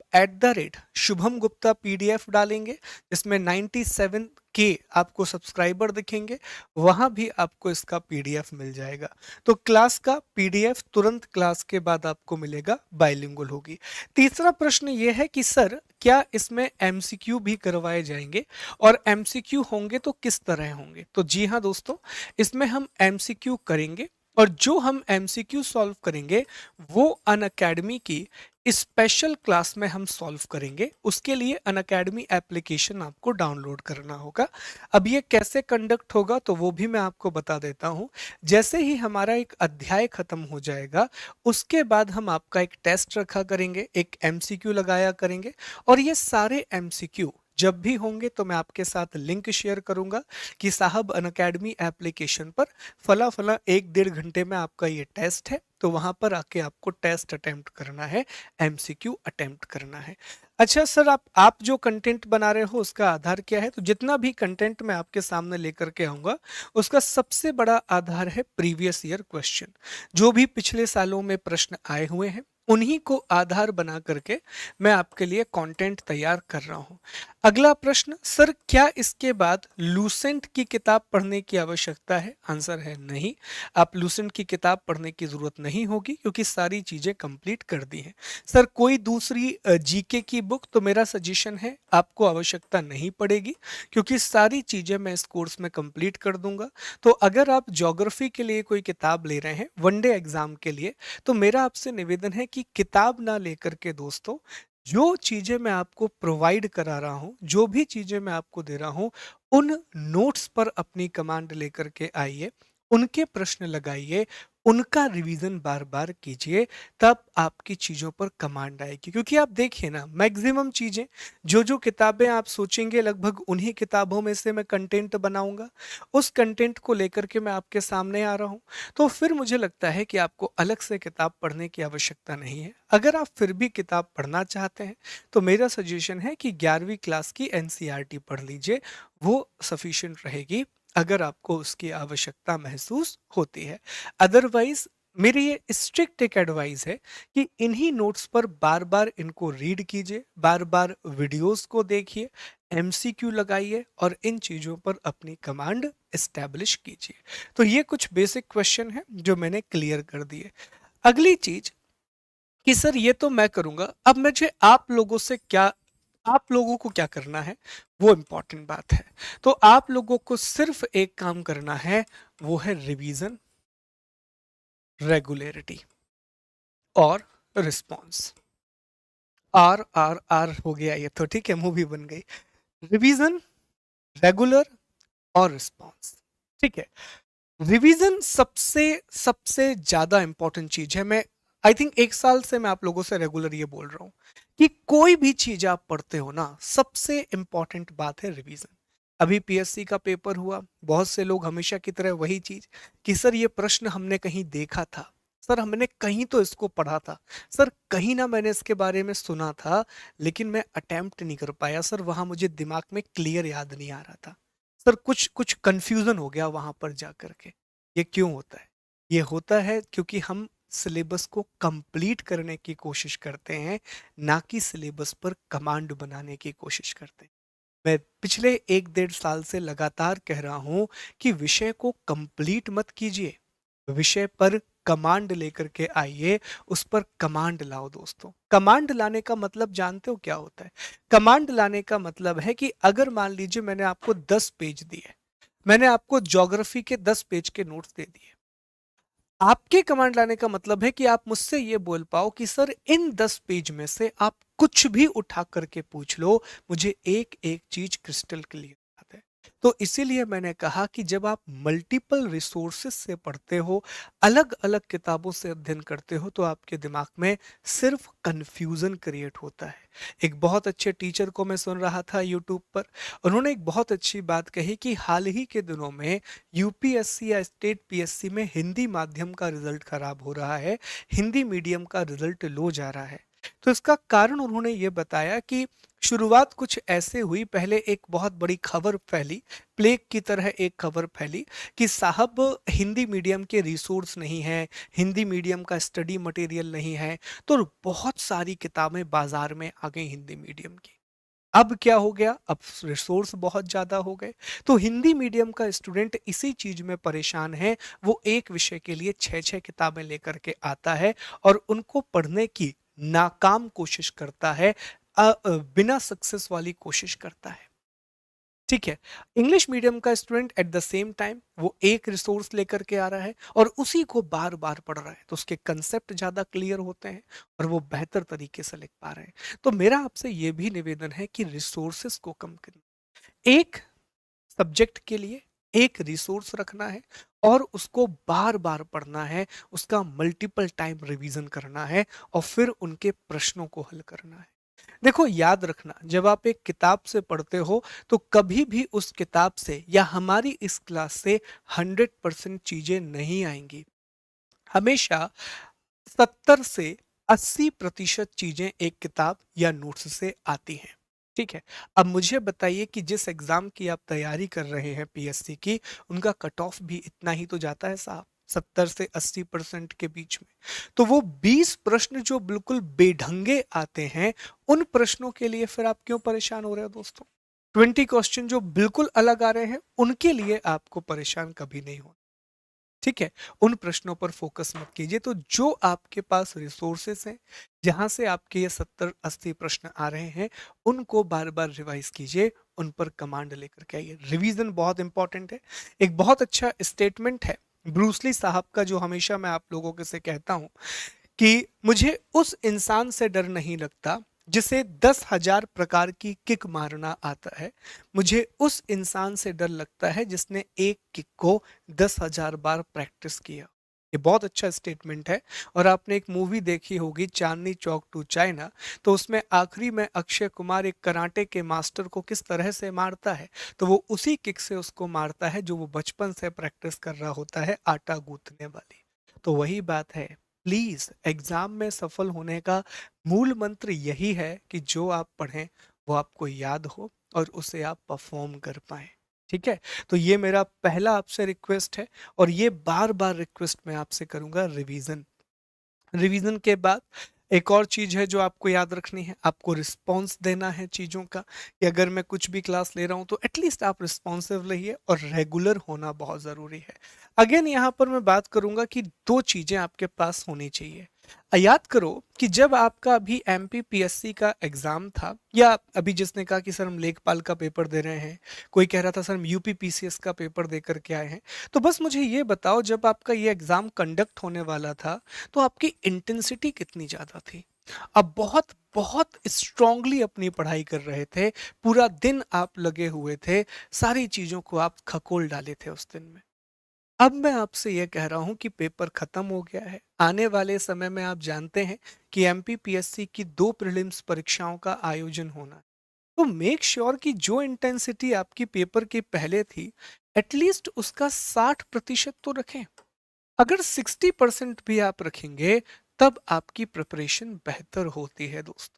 [SPEAKER 1] @शुभम गुप्ता पीडीएफ डालेंगे जिसमें 97K आपको सब्सक्राइबर दिखेंगे, वहां भी आपको इसका पीडीएफ मिल जाएगा। तो क्लास का पीडीएफ तुरंत क्लास के बाद आपको मिलेगा, बाइलिंगुअल होगी। तीसरा प्रश्न ये है कि सर क्या इसमें एमसीक्यू भी करवाए जाएंगे, और एमसीक्यू होंगे तो किस तरह होंगे? तो जी हाँ दोस्तों, इसमें हम एमसीक्यू करेंगे, और जो हम एमसीक्यू सॉल्व करेंगे वो अनअकैडमी की स्पेशल क्लास में हम सॉल्व करेंगे। उसके लिए अनअकैडमी एप्लीकेशन आपको डाउनलोड करना होगा। अब ये कैसे कंडक्ट होगा तो वो भी मैं आपको बता देता हूँ। जैसे ही हमारा एक अध्याय खत्म हो जाएगा उसके बाद हम आपका एक टेस्ट रखा करेंगे, एक एमसीक्यू लगाया करेंगे, और ये सारे एमसीक्यू जब भी होंगे तो मैं आपके साथ लिंक शेयर करूंगा कि साहब अनअकैडमी एप्लीकेशन पर फला फला 1-1.5 घंटे में आपका ये टेस्ट है, तो वहां पर आके आपको टेस्ट अटेम्प्ट करना है, एमसीक्यू अटेम्प्ट करना है। अच्छा सर, आप जो कंटेंट बना रहे हो उसका आधार क्या है? तो जितना भी कंटेंट मैं आपके सामने लेकर के आऊंगा उसका सबसे बड़ा आधार है प्रीवियस ईयर क्वेश्चन। जो भी पिछले सालों में प्रश्न आए हुए हैं उन्हीं को आधार बना करके मैं आपके लिए कंटेंट तैयार कर रहा हूं। अगला प्रश्न, सर क्या इसके बाद लूसेंट की किताब पढ़ने की आवश्यकता है? आंसर है नहीं। आप लूसेंट की किताब पढ़ने की जरूरत नहीं होगी क्योंकि सारी चीजें कंप्लीट कर दी हैं। सर कोई दूसरी जीके की बुक, तो मेरा सजेशन है आपको आवश्यकता नहीं पड़ेगी क्योंकि सारी चीजें मैं इस कोर्स में कंप्लीट कर दूंगा। तो अगर आप ज्योग्राफी के लिए कोई किताब ले रहे हैं वनडे एग्जाम के लिए, तो मेरा आपसे निवेदन है कि किताब ना लेकर के दोस्तों, जो चीजें मैं आपको प्रोवाइड करा रहा हूं, जो भी चीजें मैं आपको दे रहा हूं, उन नोट्स पर अपनी कमांड लेकर के आइए, उनके प्रश्न लगाइए, उनका रिवीजन बार बार कीजिए, तब आपकी चीजों पर कमांड आएगी। क्योंकि आप देखिए ना, मैक्सिमम चीजें, जो जो किताबें आप सोचेंगे लगभग उन्हीं किताबों में से मैं कंटेंट बनाऊंगा, उस कंटेंट को लेकर के मैं आपके सामने आ रहा हूं। तो फिर मुझे लगता है कि आपको अलग से किताब पढ़ने की आवश्यकता नहीं है। अगर आप फिर भी किताब पढ़ना चाहते हैं तो मेरा सजेशन है कि 11वीं क्लास की एनसीईआरटी पढ़ लीजिए, वो सफिशिएंट रहेगी अगर आपको उसकी आवश्यकता महसूस होती है। अदरवाइज मेरी ये स्ट्रिक्ट एक एडवाइस है कि इन्हीं नोट्स पर बार बार इनको रीड कीजिए, बार बार वीडियोस को देखिए, एमसीक्यू लगाइए और इन चीज़ों पर अपनी कमांड एस्टैब्लिश कीजिए। तो ये कुछ बेसिक क्वेश्चन है जो मैंने क्लियर कर दिए। अगली चीज कि सर ये तो मैं करूंगा, अब मुझे आप लोगों को क्या करना है, वो इंपॉर्टेंट बात है। तो आप लोगों को सिर्फ एक काम करना है, वो है रिवीजन, रेगुलरिटी और रिस्पॉन्स। आर आर आर हो गया ये तो, ठीक है, मूवी बन गई। रिवीजन, रेगुलर और रिस्पॉन्स, ठीक है। रिवीजन सबसे सबसे ज्यादा इंपॉर्टेंट चीज है। मैं आई थिंक 1 साल से मैं आप लोगों से रेगुलर ये बोल रहा हूं कि कोई भी चीज आप पढ़ते हो ना, सबसे इंपॉर्टेंट बात है रिवीजन। अभी पीएससी का पेपर हुआ, बहुत से लोग हमेशा की तरह वही चीज कि सर ये प्रश्न हमने कहीं देखा था, सर हमने कहीं तो इसको पढ़ा था, सर कहीं ना मैंने इसके बारे में सुना था, लेकिन मैं अटेम्प्ट नहीं कर पाया सर, वहां मुझे दिमाग में क्लियर याद नहीं आ रहा था सर, कुछ कुछ कंफ्यूजन हो गया वहां पर जा करके। ये क्यों होता है? ये होता है क्योंकि हम सिलेबस को कंप्लीट करने की कोशिश करते हैं, ना कि सिलेबस पर कमांड बनाने की कोशिश करते हैं। मैं पिछले 1 डेढ़ साल से लगातार कह रहा हूं कि विषय को कंप्लीट मत कीजिए, विषय पर कमांड लेकर के आइए, उस पर कमांड लाओ दोस्तों। कमांड लाने का मतलब जानते हो क्या होता है? कमांड लाने का मतलब है कि अगर मान लीजिए मैंने आपको 10 पेज दिए, मैंने आपको ज्योग्राफी के 10 पेज के नोट्स दे दिए, आपके कमांड लाने का मतलब है कि आप मुझसे ये बोल पाओ कि सर इन 10 पेज में से आप कुछ भी उठा करके पूछ लो, मुझे एक एक चीज क्रिस्टल क्लियर बात है। तो इसीलिए मैंने कहा कि जब आप मल्टीपल रिसोर्सेस से पढ़ते हो, अलग अलग किताबों से अध्ययन करते हो, तो आपके दिमाग में सिर्फ कंफ्यूजन क्रिएट होता है। एक बहुत अच्छे टीचर को मैं सुन रहा था यूट्यूब पर, उन्होंने एक बहुत अच्छी बात कही कि हाल ही के दिनों में यूपीएससी या स्टेट पीएससी में हिंदी माध्यम का रिजल्ट खराब हो रहा है, हिंदी मीडियम का रिजल्ट लो जा रहा है। तो इसका कारण उन्होंने ये बताया कि शुरुआत कुछ ऐसे हुई, पहले एक बहुत बड़ी खबर फैली, प्लेग की तरह एक खबर फैली कि साहब हिंदी मीडियम के रिसोर्स नहीं है, हिंदी मीडियम का स्टडी मटेरियल नहीं है, तो बहुत सारी किताबें बाजार में आ गई हिंदी मीडियम की। अब क्या हो गया, अब रिसोर्स बहुत ज्यादा हो गए, तो हिंदी मीडियम का स्टूडेंट इसी चीज में परेशान है, वो एक विषय के लिए 6 6 किताबें लेकर के आता है और उनको पढ़ने की नाकाम कोशिश करता है, बिना सक्सेस वाली कोशिश करता है। ठीक है, इंग्लिश मीडियम का student at the same time वो एक रिसोर्स लेकर के आ रहा है और उसी को बार बार पढ़ रहा है, तो उसके कंसेप्ट ज्यादा क्लियर होते हैं और वो बेहतर तरीके से लिख पा रहे हैं। तो मेरा आपसे ये भी निवेदन है कि रिसोर्सेस को कम करना, एक सब्जेक्ट के लिए एक रिसोर्स रखना है और उसको बार बार पढ़ना है, उसका मल्टीपल टाइम रिवीजन करना है और फिर उनके प्रश्नों को हल करना है। देखो याद रखना, जब आप एक किताब से पढ़ते हो तो कभी भी उस किताब से या हमारी इस क्लास से 100% चीजें नहीं आएंगी। हमेशा 70 से 80% चीजें एक किताब या नोट्स से आती हैं। ठीक है, अब मुझे बताइए कि जिस एग्जाम की आप तैयारी कर रहे हैं पीएससी की, उनका कट ऑफ भी इतना ही तो जाता है साहब, 70 से 80% के बीच में। तो वो 20 प्रश्न जो बिल्कुल बेढंगे आते हैं, उन प्रश्नों के लिए फिर आप क्यों परेशान हो रहे हो दोस्तों? 20 क्वेश्चन जो बिल्कुल अलग आ रहे हैं, उनके लिए आपको परेशान कभी नहीं होना। ठीक है, उन प्रश्नों पर फोकस मत कीजिए। तो जो आपके पास रिसोर्सेस हैं, जहां से आपके ये 70-80 प्रश्न आ रहे हैं, उनको बार बार रिवाइज कीजिए, उन पर कमांड लेकर के आइए। रिवीजन बहुत इंपॉर्टेंट है। एक बहुत अच्छा स्टेटमेंट है ब्रूसली साहब का, जो हमेशा मैं आप लोगों के से कहता हूं कि मुझे उस इंसान से डर नहीं लगता जिसे 10,000 प्रकार की किक मारना आता है, मुझे उस इंसान से डर लगता है जिसने एक किक को 10,000 बार प्रैक्टिस किया। ये बहुत अच्छा स्टेटमेंट है। और आपने एक मूवी देखी होगी, चांदनी चौक टू चाइना, तो उसमें आखिरी में अक्षय कुमार एक कराटे के मास्टर को किस तरह से मारता है, तो वो उसी किक से उसको मारता है जो वो बचपन से प्रैक्टिस कर रहा होता है, आटा गूंथने वाली। तो वही बात है, प्लीज एग्जाम में सफल होने का मूल मंत्र यही है कि जो आप पढ़ें वो आपको याद हो और उसे आप परफॉर्म कर पाएं। ठीक है, तो ये मेरा पहला आपसे रिक्वेस्ट है, और ये बार बार रिक्वेस्ट मैं आपसे करूंगा। रिवीजन, रिवीजन के बाद एक और चीज है जो आपको याद रखनी है, आपको रिस्पॉन्स देना है चीजों का, कि अगर मैं कुछ भी क्लास ले रहा हूं तो एटलीस्ट आप रिस्पॉन्सिव रहिए, और रेगुलर होना बहुत जरूरी है। अगेन यहाँ पर मैं बात करूंगा कि दो चीजें आपके पास होनी चाहिए। याद करो कि जब आपका अभी एमपीपीएससी का एग्जाम था, या अभी जिसने कहा कि सर हम लेखपाल का पेपर दे रहे हैं, कोई कह रहा था सर हम यूपीपीसीएस का पेपर दे करके आए हैं, तो बस मुझे ये बताओ, जब आपका ये एग्जाम कंडक्ट होने वाला था, तो आपकी इंटेंसिटी कितनी ज्यादा थी? अब बहुत बहुत स्ट्रांगली अपनी पढ़ाई कर रहे थे, पूरा दिन आप लगे हुए थे, सारी चीजों को आप खकोल डाले थे उस दिन में। अब मैं आपसे यह कह रहा हूं कि पेपर खत्म हो गया है, आने वाले समय में आप जानते हैं कि एमपीपीएससी की 2 प्रीलिम्स परीक्षाओं का आयोजन होना है। तो मेक श्योर कि जो इंटेंसिटी आपकी पेपर के पहले थी, एटलीस्ट उसका 60% तो रखें। अगर 60% भी आप रखेंगे, तब आपकी प्रिपरेशन बेहतर होती है दोस्तों।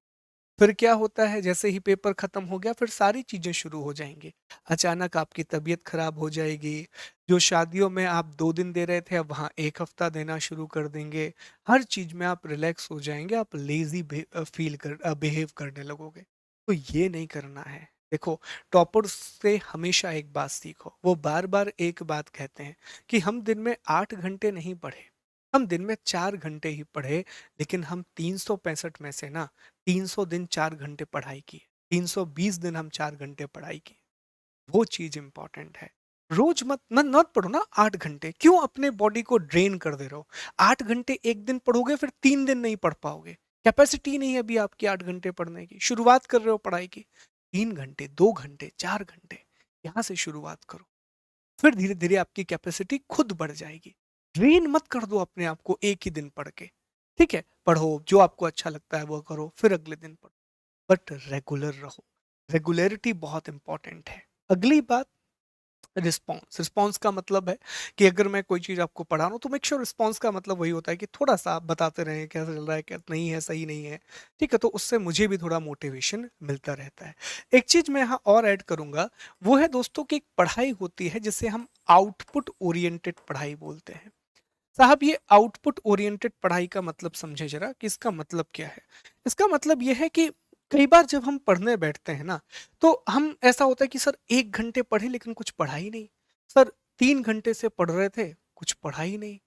[SPEAKER 1] फिर क्या होता है, जैसे ही पेपर खत्म हो गया, फिर सारी चीजें शुरू हो जाएंगी। अचानक आपकी तबीयत खराब हो जाएगी, जो शादियों में आप 2 दिन दे रहे थे, अब वहां एक हफ्ता देना शुरू कर देंगे। हर चीज में आप रिलैक्स हो जाएंगे, आप लेजी बिहेव करने लगोगे। तो ये नहीं करना है। देखो, टॉपर्स से हमेशा एक बात सीखो, वो बार बार एक बात कहते हैं कि हम दिन में 8 घंटे नहीं पढ़े, हम दिन में 4 घंटे ही पढ़े, लेकिन हम 365 में से ना 300 दिन 4 घंटे पढ़ाई की, 320 दिन हम 4 घंटे पढ़ाई की। वो चीज इंपॉर्टेंट है। रोज मत पढ़ो ना 8 घंटे, क्यों अपने बॉडी को ड्रेन कर दे रहे हो? 8 घंटे एक दिन पढ़ोगे, फिर 3 दिन नहीं पढ़ पाओगे। कैपेसिटी नहीं है अभी आपकी 8 घंटे पढ़ने की, शुरुआत कर रहे हो पढ़ाई की। 3 घंटे, 2 घंटे, 4 घंटे, यहां से शुरुआत करो। फिर धीरे धीरे आपकी कैपेसिटी खुद बढ़ जाएगी। ड्रेन मत कर दो अपने आप को एक ही दिन पढ़ के। ठीक है, पढ़ो, जो आपको अच्छा लगता है वो करो, फिर अगले दिन पढ़ो, बट रेगुलर रहो। रेगुलरिटी बहुत इंपॉर्टेंट है। अगली बात, रिस्पॉन्स। रिस्पॉन्स का मतलब है कि अगर मैं कोई चीज आपको पढ़ा रहा हूँ, तो मेक श्योर रिस्पॉन्स का मतलब वही होता है कि थोड़ा सा आप बताते रहें कैसा चल रहा है, क्या नहीं है, सही नहीं है। ठीक है, तो उससे मुझे भी थोड़ा मोटिवेशन मिलता रहता है। एक चीज मैं यहाँ और ऐड करूंगा, वो है दोस्तों की एक पढ़ाई होती है जिसे हम आउटपुट ओरिएंटेड पढ़ाई बोलते हैं। साहब, ये आउटपुट ओरिएंटेड पढ़ाई का मतलब समझे जरा, कि इसका मतलब क्या है। इसका मतलब ये है कि कई बार जब हम पढ़ने बैठते हैं ना, तो हम, ऐसा होता है कि सर 1 घंटे पढ़े लेकिन कुछ पढ़ा ही नहीं, सर 3 घंटे से पढ़ रहे थे, कुछ पढ़ा ही नहीं।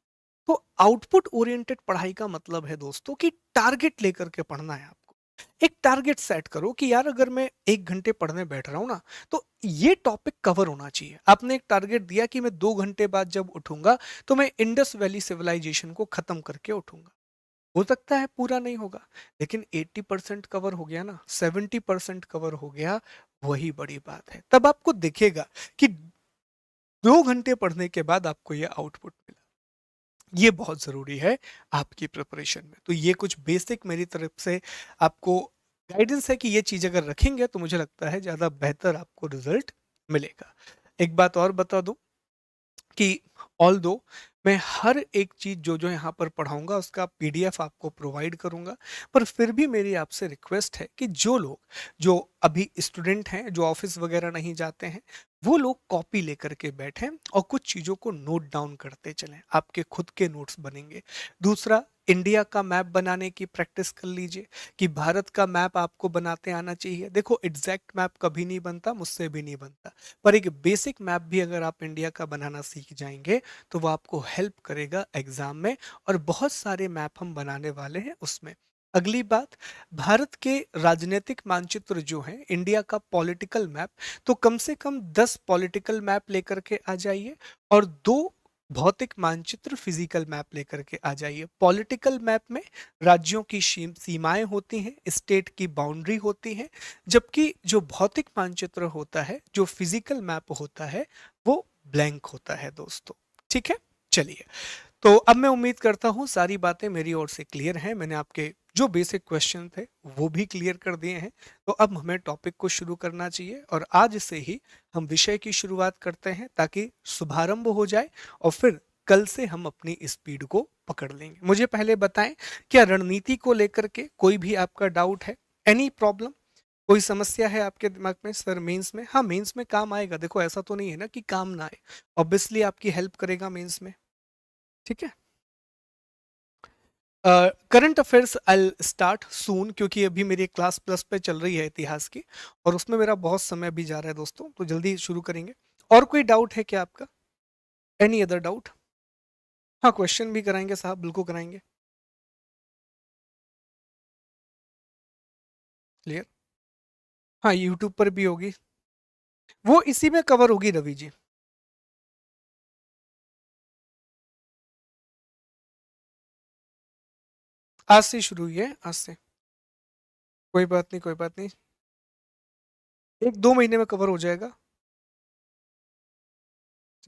[SPEAKER 1] तो आउटपुट ओरिएंटेड पढ़ाई का मतलब है दोस्तों कि टारगेट लेकर के पढ़ना है आपको। एक टारगेट सेट करो कि यार अगर मैं 1 घंटे पढ़ने बैठ रहा हूं ना, तो ये टॉपिक कवर होना चाहिए। आपने एक टारगेट दिया कि मैं 2 घंटे बाद जब उठूंगा, तो मैं इंडस वैली सिविलाइजेशन को खत्म करके उठूंगा। हो सकता है पूरा नहीं होगा, लेकिन 80% कवर हो गया ना, 70% कवर हो गया, वही बड़ी बात है। तब आपको दिखेगा कि 2 घंटे पढ़ने के बाद आपको यह आउटपुट मिला। ये बहुत ज़रूरी है आपकी प्रिपरेशन में। तो ये कुछ बेसिक मेरी तरफ से आपको गाइडेंस है कि ये चीज़ अगर रखेंगे, तो मुझे लगता है ज़्यादा बेहतर आपको रिजल्ट मिलेगा। एक बात और बता दूं कि ऑल्दो मैं हर एक चीज़ जो यहाँ पर पढ़ाऊँगा उसका पीडीएफ आपको प्रोवाइड करूँगा। पर फिर भी मेरी आपसे रिक्वेस्ट है कि जो लोग जो अभी स्टूडेंट हैं, जो ऑफ़िस वग़ैरह नहीं जाते हैं, वो लोग कॉपी लेकर के बैठें और कुछ चीज़ों को नोट डाउन करते चलें। आपके खुद के नोट्स बनेंगे। दूसरा, इंडिया का मैप बनाने की प्रैक्टिस कर लीजिए कि भारत का मैप आपको बनाते आना चाहिए। देखो एग्ज़ैक्ट मैप कभी नहीं बनता, मुझसे भी नहीं बनता। पर एक बेसिक मैप भी अगर आप इंडिया का बनाना सीख जाएँगे तो वो आपको हेल्प करेगा एग्जाम में। और बहुत सारे मैप हम बनाने वाले हैं उसमें। अगली बात, भारत के राजनीतिक मानचित्र जो हैं, इंडिया का पॉलिटिकल मैप, तो कम से कम 10 पॉलिटिकल मैप लेकर के आ जाइए और 2 भौतिक मानचित्र फिजिकल मैप लेकर के आ जाइए। पॉलिटिकल मैप में राज्यों की सीमाएं होती हैं, स्टेट की बाउंड्री होती है, जबकि जो भौतिक मानचित्र होता है, जो फिजिकल मैप होता है, वो ब्लैंक होता है दोस्तों। ठीक है, चलिए। तो अब मैं उम्मीद करता हूँ सारी बातें मेरी ओर से क्लियर हैं। मैंने आपके जो बेसिक क्वेश्चन थे वो भी क्लियर कर दिए हैं। तो अब हमें टॉपिक को शुरू करना चाहिए और आज से ही हम विषय की शुरुआत करते हैं ताकि शुभारंभ हो जाए और फिर कल से हम अपनी स्पीड को पकड़ लेंगे। मुझे पहले बताएं, क्या रणनीति को लेकर के कोई भी आपका डाउट है? Any problem? कोई समस्या है आपके दिमाग में? सर मेंस में, हाँ मेंस में काम आएगा। देखो ऐसा तो नहीं है ना कि काम ना आए, ऑब्वियसली आपकी हेल्प करेगा मेंस में। ठीक है। करंट अफेयर्स आई स्टार्ट सून, क्योंकि अभी मेरी क्लास प्लस पे चल रही है इतिहास की और उसमें मेरा बहुत समय भी जा रहा है दोस्तों, तो जल्दी शुरू करेंगे। और कोई डाउट है क्या आपका? Any other doubt? हाँ, क्वेश्चन भी कराएंगे साहब, बिल्कुल कराएंगे। क्लियर? हाँ, यूट्यूब पर भी होगी, वो इसी में कवर होगी रवि जी। आज से शुरू हुई है, आज से। कोई बात नहीं, कोई बात नहीं, 1-2 महीने में कवर हो जाएगा।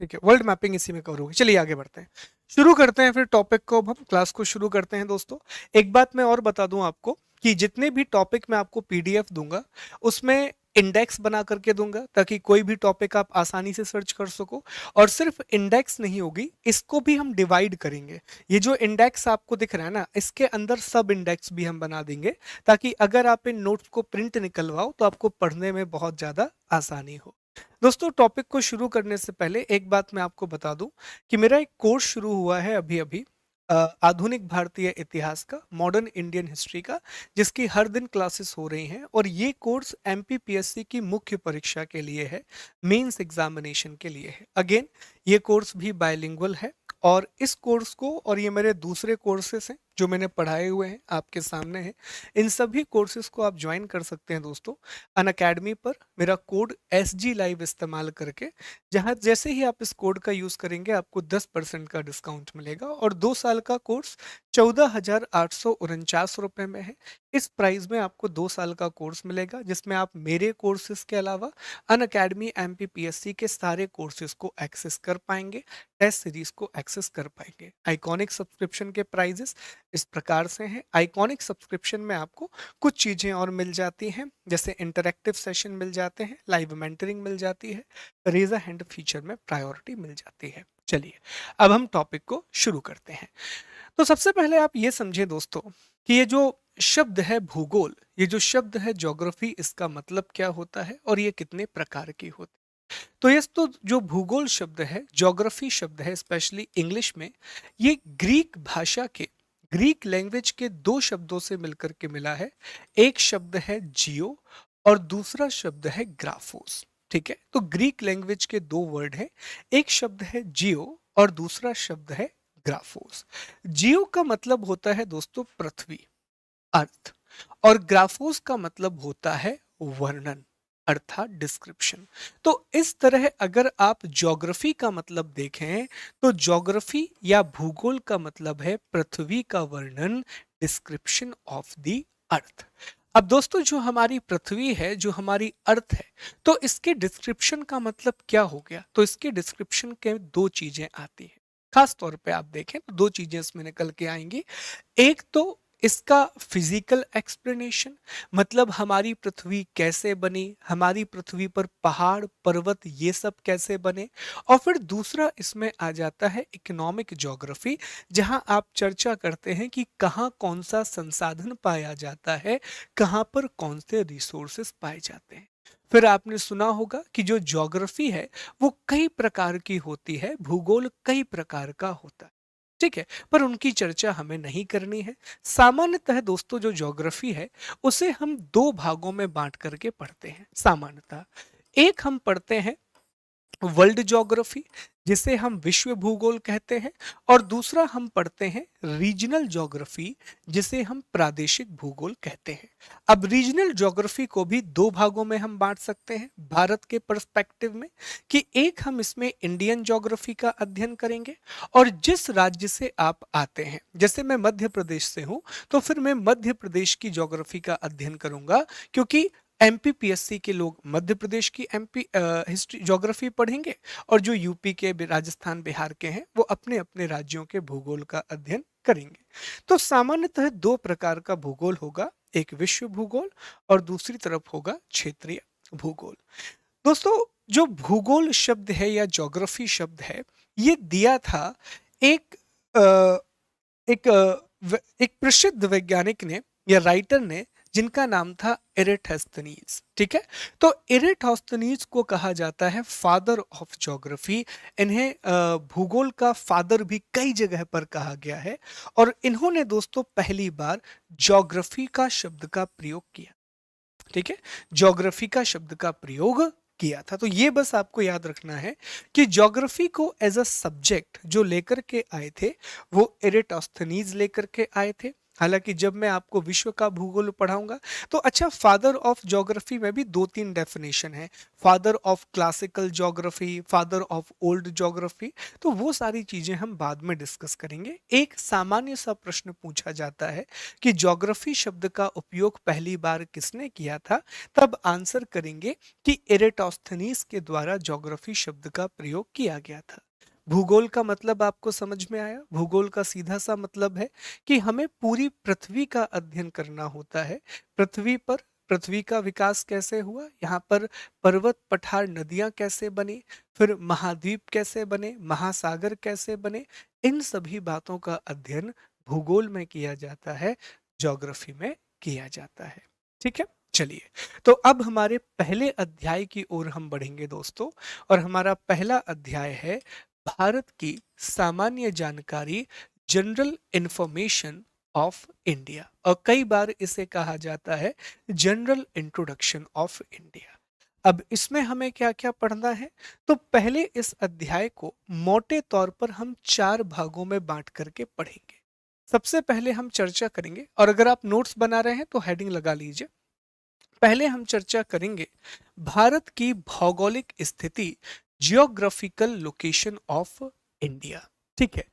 [SPEAKER 1] ठीक है, वर्ल्ड मैपिंग इसी में कवर होगी। चलिए आगे बढ़ते हैं, शुरू करते हैं फिर टॉपिक को। अब हम क्लास को शुरू करते हैं दोस्तों। एक बात मैं और बता दूं आपको कि जितने भी टॉपिक मैं आपको पीडीएफ दूंगा उसमें इंडेक्स बना करके दूंगा ताकि कोई भी टॉपिक आप आसानी से सर्च कर सको। और सिर्फ इंडेक्स नहीं होगी, इसको भी हम डिवाइड करेंगे। ये जो इंडेक्स आपको दिख रहा है ना, इसके अंदर सब इंडेक्स भी हम बना देंगे ताकि अगर आप इन नोट्स को प्रिंट निकलवाओ तो आपको पढ़ने में बहुत ज़्यादा आसानी हो। दोस्तों टॉपिक को शुरू करने से पहले एक बात मैं आपको बता दूं कि मेरा एक कोर्स शुरू हुआ है अभी अभी, आधुनिक भारतीय इतिहास का, मॉडर्न इंडियन हिस्ट्री का, जिसकी हर दिन क्लासेस हो रही हैं। और ये कोर्स एमपीपीएससी की मुख्य परीक्षा के लिए है, मेंस एग्जामिनेशन के लिए है। अगेन ये कोर्स भी बायलिंगुअल है। और इस कोर्स को और ये मेरे दूसरे कोर्सेस हैं जो मैंने पढ़ाए हुए हैं, आपके सामने हैं। इन सभी कोर्सेज को आप ज्वाइन कर सकते हैं दोस्तों अनअकैडमी पर, मेरा कोड SG लाइव इस्तेमाल करके। जहाँ जैसे ही आप इस कोड का यूज़ करेंगे आपको 10% का डिस्काउंट मिलेगा और 2 साल का कोर्स 14,849 रुपये में है। इस प्राइस में आपको 2 साल का कोर्स मिलेगा जिसमें आप मेरे कोर्सेज के अलावा अनअकैडमी MPPSC के सारे कोर्सेज को एक्सेस कर पाएंगे, टेस्ट सीरीज को एक्सेस कर पाएंगे। आइकॉनिक सब्सक्रिप्शन के प्राइजेस इस प्रकार से हैं। आइकॉनिक सब्सक्रिप्शन में आपको कुछ चीज़ें और मिल जाती हैं, जैसे इंटरैक्टिव सेशन मिल जाते हैं, लाइव मेंटरिंग मिल जाती है, रेज अ हैंड फीचर में प्रायोरिटी मिल जाती है। चलिए अब हम टॉपिक को शुरू करते हैं। तो सबसे पहले आप ये समझे दोस्तों कि ये जो शब्द है भूगोल, ये जो शब्द है ज्योग्राफी, इसका मतलब क्या होता है और ये कितने प्रकार की होती है। तो ये तो जो भूगोल शब्द है, ज्योग्राफी शब्द है, स्पेशली इंग्लिश में, ये ग्रीक भाषा के, ग्रीक लैंग्वेज के 2 शब्दों से मिलकर के मिला है। एक शब्द है जियो और दूसरा शब्द है ग्राफोस। ठीक है, तो ग्रीक लैंग्वेज के 2 वर्ड हैं, एक शब्द है जियो और दूसरा शब्द है ग्राफोस। जियो का मतलब होता है दोस्तों पृथ्वी, अर्थ, और ग्राफोस का मतलब होता है वर्णन, अर्थात डिस्क्रिप्शन। तो इस तरह अगर आप ज्योग्राफी का मतलब देखें तो ज्योग्राफी या भूगोल का मतलब है पृथ्वी का वर्णन, डिस्क्रिप्शन ऑफ द अर्थ। अब दोस्तों जो हमारी पृथ्वी है, जो हमारी अर्थ है, तो इसके डिस्क्रिप्शन का मतलब क्या हो गया? तो इसके डिस्क्रिप्शन के 2 चीजें आती हैं। खास तौर पे आप देखें तो 2 चीजें इसमें निकल के आएंगी। एक तो इसका फिजिकल एक्सप्लेनेशन, मतलब हमारी पृथ्वी कैसे बनी, हमारी पृथ्वी पर पहाड़ पर्वत ये सब कैसे बने। और फिर दूसरा इसमें आ जाता है इकोनॉमिक ज्योग्राफी, जहां आप चर्चा करते हैं कि कहाँ कौन सा संसाधन पाया जाता है, कहाँ पर कौन से रिसोर्सेस पाए जाते हैं। फिर आपने सुना होगा कि जो ज्योग्राफी है वो कई प्रकार की होती है, भूगोल कई प्रकार का होता है, ठीक है, पर उनकी चर्चा हमें नहीं करनी है। सामान्यतः दोस्तों जो ज्योग्राफी है उसे हम दो भागों में बांट करके पढ़ते हैं सामान्यतः। एक हम पढ़ते हैं वर्ल्ड ज्योग्राफी, जिसे हम विश्व भूगोल कहते हैं, और दूसरा हम पढ़ते हैं रीजनल ज्योग्राफी, जिसे हम प्रादेशिक भूगोल कहते हैं। अब रीजनल ज्योग्राफी को भी दो भागों में हम बांट सकते हैं भारत के पर्सपेक्टिव में, कि एक हम इसमें इंडियन ज्योग्राफी का अध्ययन करेंगे, और जिस राज्य से आप आते हैं, जैसे मैं मध्य प्रदेश से हूं, तो फिर मैं मध्य प्रदेश की ज्योग्राफी का अध्ययन करूंगा, क्योंकि एमपीपीएससी के लोग मध्य प्रदेश की एमपी हिस्ट्री ज्योग्राफी पढ़ेंगे, और जो यूपी के राजस्थान बिहार के हैं वो अपने अपने राज्यों के भूगोल का अध्ययन करेंगे। तो सामान्यतः दो प्रकार का भूगोल होगा, एक विश्व भूगोल और दूसरी तरफ होगा क्षेत्रीय भूगोल। दोस्तों जो भूगोल शब्द है या ज्योग्राफी शब्द है, ये दिया था एक अ, एक प्रसिद्ध वैज्ञानिक ने या राइटर ने, जिनका नाम था एरेटोस्थनीज, ठीक है। तो एरेटोस्थनीज को कहा जाता है फादर ऑफ ज्योग्राफी। इन्हें भूगोल का फादर भी कई जगह पर कहा गया है, और इन्होंने दोस्तों पहली बार ज्योग्राफी का शब्द का प्रयोग किया, ठीक है, ज्योग्राफी का शब्द का प्रयोग किया था। तो ये बस आपको याद रखना है कि ज्योग्राफी को एज अ सब्जेक्ट जो लेकर के आए थे वो एरेटोस्थनीज लेकर के आए थे। हालांकि जब मैं आपको विश्व का भूगोल पढ़ाऊंगा तो अच्छा, फादर ऑफ ज्योग्राफी में भी दो तीन डेफिनेशन है, father of classical geography, father of old geography, तो वो सारी चीजें हम बाद में डिस्कस करेंगे। एक सामान्य सा प्रश्न पूछा जाता है कि ज्योग्राफी शब्द का उपयोग पहली बार किसने किया था, तब आंसर करेंगे कि एरेटोस्थनीज के द्वारा ज्योग्राफी शब्द का प्रयोग किया गया था। भूगोल का मतलब आपको समझ में आया। भूगोल का सीधा सा मतलब है कि हमें पूरी पृथ्वी का अध्ययन करना होता है। पृथ्वी पर पृथ्वी का विकास कैसे हुआ, यहाँ पर पर्वत पठार नदियां कैसे बनी, फिर महाद्वीप कैसे बने, महासागर कैसे बने, इन सभी बातों का अध्ययन भूगोल में किया जाता है, ज्योग्राफी में किया जाता है, ठीक है। चलिए, तो अब हमारे पहले अध्याय की ओर हम बढ़ेंगे दोस्तों, और हमारा पहला अध्याय है भारत की सामान्य जानकारी, जनरल इंफॉर्मेशन ऑफ इंडिया, और कई बार इसे कहा जाता है जनरल इंट्रोडक्शन ऑफ इंडिया। अब इसमें हमें क्या क्या पढ़ना है, तो पहले इस अध्याय को मोटे तौर पर हम चार भागों में बांट करके पढ़ेंगे। सबसे पहले हम चर्चा करेंगे, और अगर आप नोट्स बना रहे हैं तो हेडिंग लगा लीजिए। पहले हम चर्चा करेंगे भारत की भौगोलिक स्थिति, जियोग्राफिकल लोकेशन ऑफ इंडिया, ठीक है।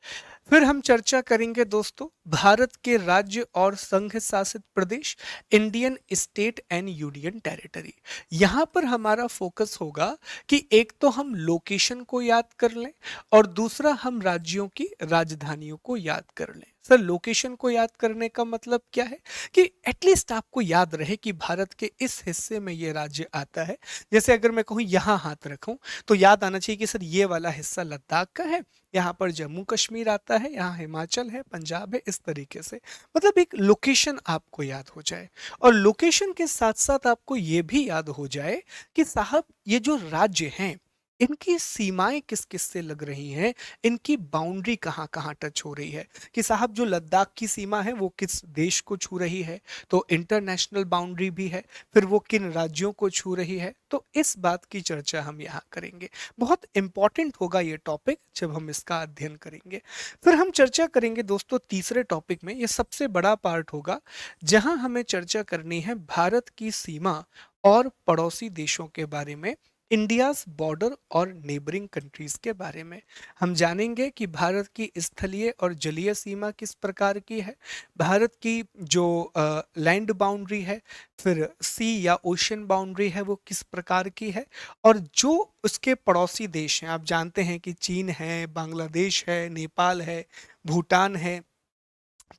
[SPEAKER 1] फिर हम चर्चा करेंगे दोस्तों भारत के राज्य और संघ शासित प्रदेश, Indian state and union territory. यहां पर हमारा फोकस होगा कि एक तो हम लोकेशन को याद कर लें, और दूसरा हम राज्यों की राजधानियों को याद कर लें। सर, लोकेशन को याद करने का मतलब क्या है, कि एटलीस्ट आपको याद रहे कि भारत के इस हिस्से में ये राज्य आता है। जैसे अगर मैं कहूँ यहाँ हाथ रखूं, तो याद आना चाहिए कि सर ये वाला हिस्सा लद्दाख का है, यहाँ पर जम्मू कश्मीर आता है, यहाँ हिमाचल है, पंजाब है, इस तरीके से। मतलब एक लोकेशन आपको याद हो जाए, और लोकेशन के साथ साथ आपको ये भी याद हो जाए कि साहब ये जो राज्य हैं इनकी सीमाएं किस किस से लग रही हैं, इनकी बाउंड्री कहाँ कहाँ टच हो रही है, कि साहब जो लद्दाख की सीमा है वो किस देश को छू रही है, तो इंटरनेशनल बाउंड्री भी है, फिर वो किन राज्यों को छू रही है, तो इस बात की चर्चा हम यहाँ करेंगे। बहुत इंपॉर्टेंट होगा ये टॉपिक जब हम इसका अध्ययन करेंगे। फिर हम चर्चा करेंगे दोस्तों तीसरे टॉपिक में, ये सबसे बड़ा पार्ट होगा, जहां हमें चर्चा करनी है भारत की सीमा और पड़ोसी देशों के बारे में, इंडियाज बॉर्डर और नेबरिंग कंट्रीज के बारे में। हम जानेंगे कि भारत की स्थलीय और जलीय सीमा किस प्रकार की है, भारत की जो लैंड बाउंड्री है, फिर सी या ओशन बाउंड्री है वो किस प्रकार की है, और जो उसके पड़ोसी देश हैं, आप जानते हैं कि चीन है, बांग्लादेश है, नेपाल है, भूटान है,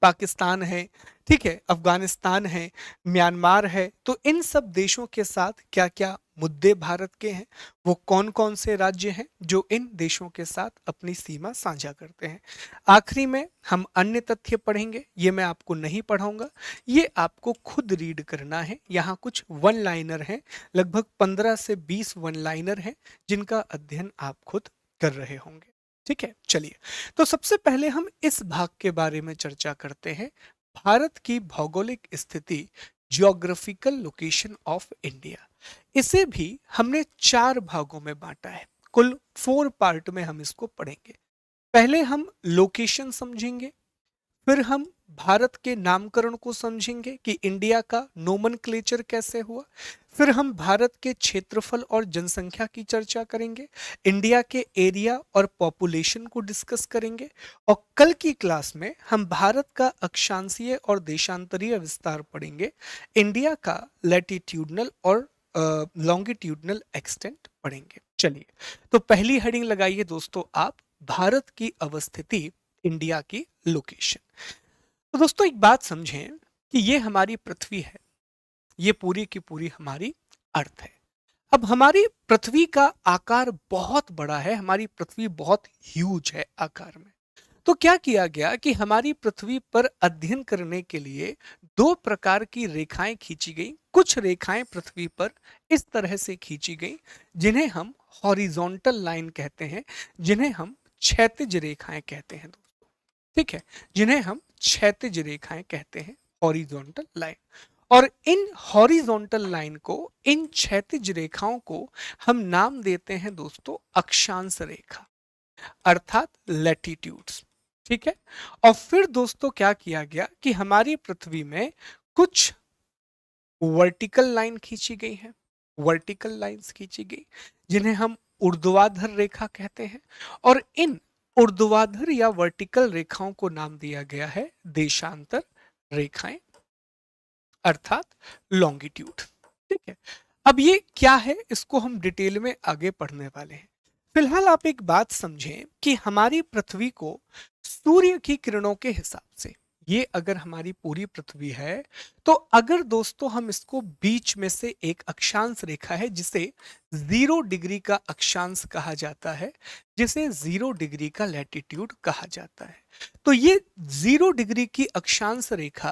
[SPEAKER 1] पाकिस्तान है, ठीक है, अफगानिस्तान है, म्यांमार है। तो इन सब देशों के साथ क्या-क्या मुद्दे भारत के हैं, वो कौन-कौन से राज्य हैं जो इन देशों के साथ अपनी सीमा साझा करते हैं। आखिरी में हम अन्य तथ्य पढ़ेंगे, ये मैं आपको नहीं पढ़ाऊँगा, ये आपको खुद रीड करना है। यहाँ कुछ वन लाइनर हैं, लगभग 15 से 20 वन लाइनर हैं, जिनका अध्ययन आप खुद कर रहे होंगे। ठीक है? चलिए, तो सबसे पहले हम इस भाग के बारे में चर्चा करते हैं, भारत की भौगोलिक स्थिति, जियोग्राफिकल लोकेशन ऑफ इंडिया। इसे भी हमने 4 भागों में बांटा है, कुल 4 पार्ट में हम इसको पढ़ेंगे। पहले हम लोकेशन समझेंगे, फिर हम भारत के नामकरण को समझेंगे कि इंडिया का नोमेनक्लेचर कैसे हुआ, फिर हम भारत के क्षेत्रफल और जनसंख्या की चर्चा करेंगे, इंडिया के एरिया और पॉपुलेशन को डिस्कस करेंगे, और कल की क्लास में हम भारत का अक्षांशीय और देशांतरीय विस्तार पढ़ेंगे, इंडिया का लैटिट्यूडनल और लॉन्गिट्यूडनल एक्सटेंट पढ़ेंगे। चलिए, तो पहली हेडिंग लगाइए दोस्तों आप, भारत की अवस्थिति, इंडिया की लोकेशन। तो दोस्तों एक बात समझें कि ये हमारी पृथ्वी है, ये पूरी की पूरी हमारी अर्थ है। अब हमारी पृथ्वी का आकार बहुत बड़ा है, हमारी पृथ्वी बहुत ह्यूज है आकार में। तो क्या किया गया कि हमारी पृथ्वी पर अध्ययन करने के लिए 2 प्रकार की रेखाएं खींची गई। कुछ रेखाएं पृथ्वी पर इस तरह से खींची गई जिन्हें हम हॉरिजॉन्टल लाइन कहते हैं, जिन्हें हम क्षैतिज रेखाएं कहते हैं दोस्तों। ठीक है, जिन्हें हम क्षैतिज रेखाएं कहते हैं, हॉरिजॉन्टल लाइन। और इन हॉरिजॉन्टल लाइन को, इन क्षैतिज रेखाओं को हम नाम देते हैं दोस्तों अक्षांश रेखा, अर्थात लैटिट्यूड्स। ठीक है, और फिर दोस्तों क्या किया गया कि हमारी पृथ्वी में कुछ वर्टिकल लाइन खींची गई है, वर्टिकल लाइंस खींची गई जिन्हें हम ऊर्ध्वाधर रेखा कहते हैं, और इन ऊर्ध्वाधर या वर्टिकल रेखाओं को नाम दिया गया है देशांतर रेखाएं, अर्थात लॉन्गिट्यूड। ठीक है, अब ये क्या है इसको हम डिटेल में आगे पढ़ने वाले हैं। फिलहाल आप एक बात समझें कि हमारी पृथ्वी को सूर्य की किरणों के हिसाब से, ये अगर हमारी पूरी पृथ्वी है, तो अगर दोस्तों हम इसको बीच में से एक अक्षांश रेखा है जिसे 0 डिग्री का अक्षांश कहा जाता है, जिसे 0 डिग्री का लैटिट्यूड कहा जाता है, तो ये 0 डिग्री की अक्षांश रेखा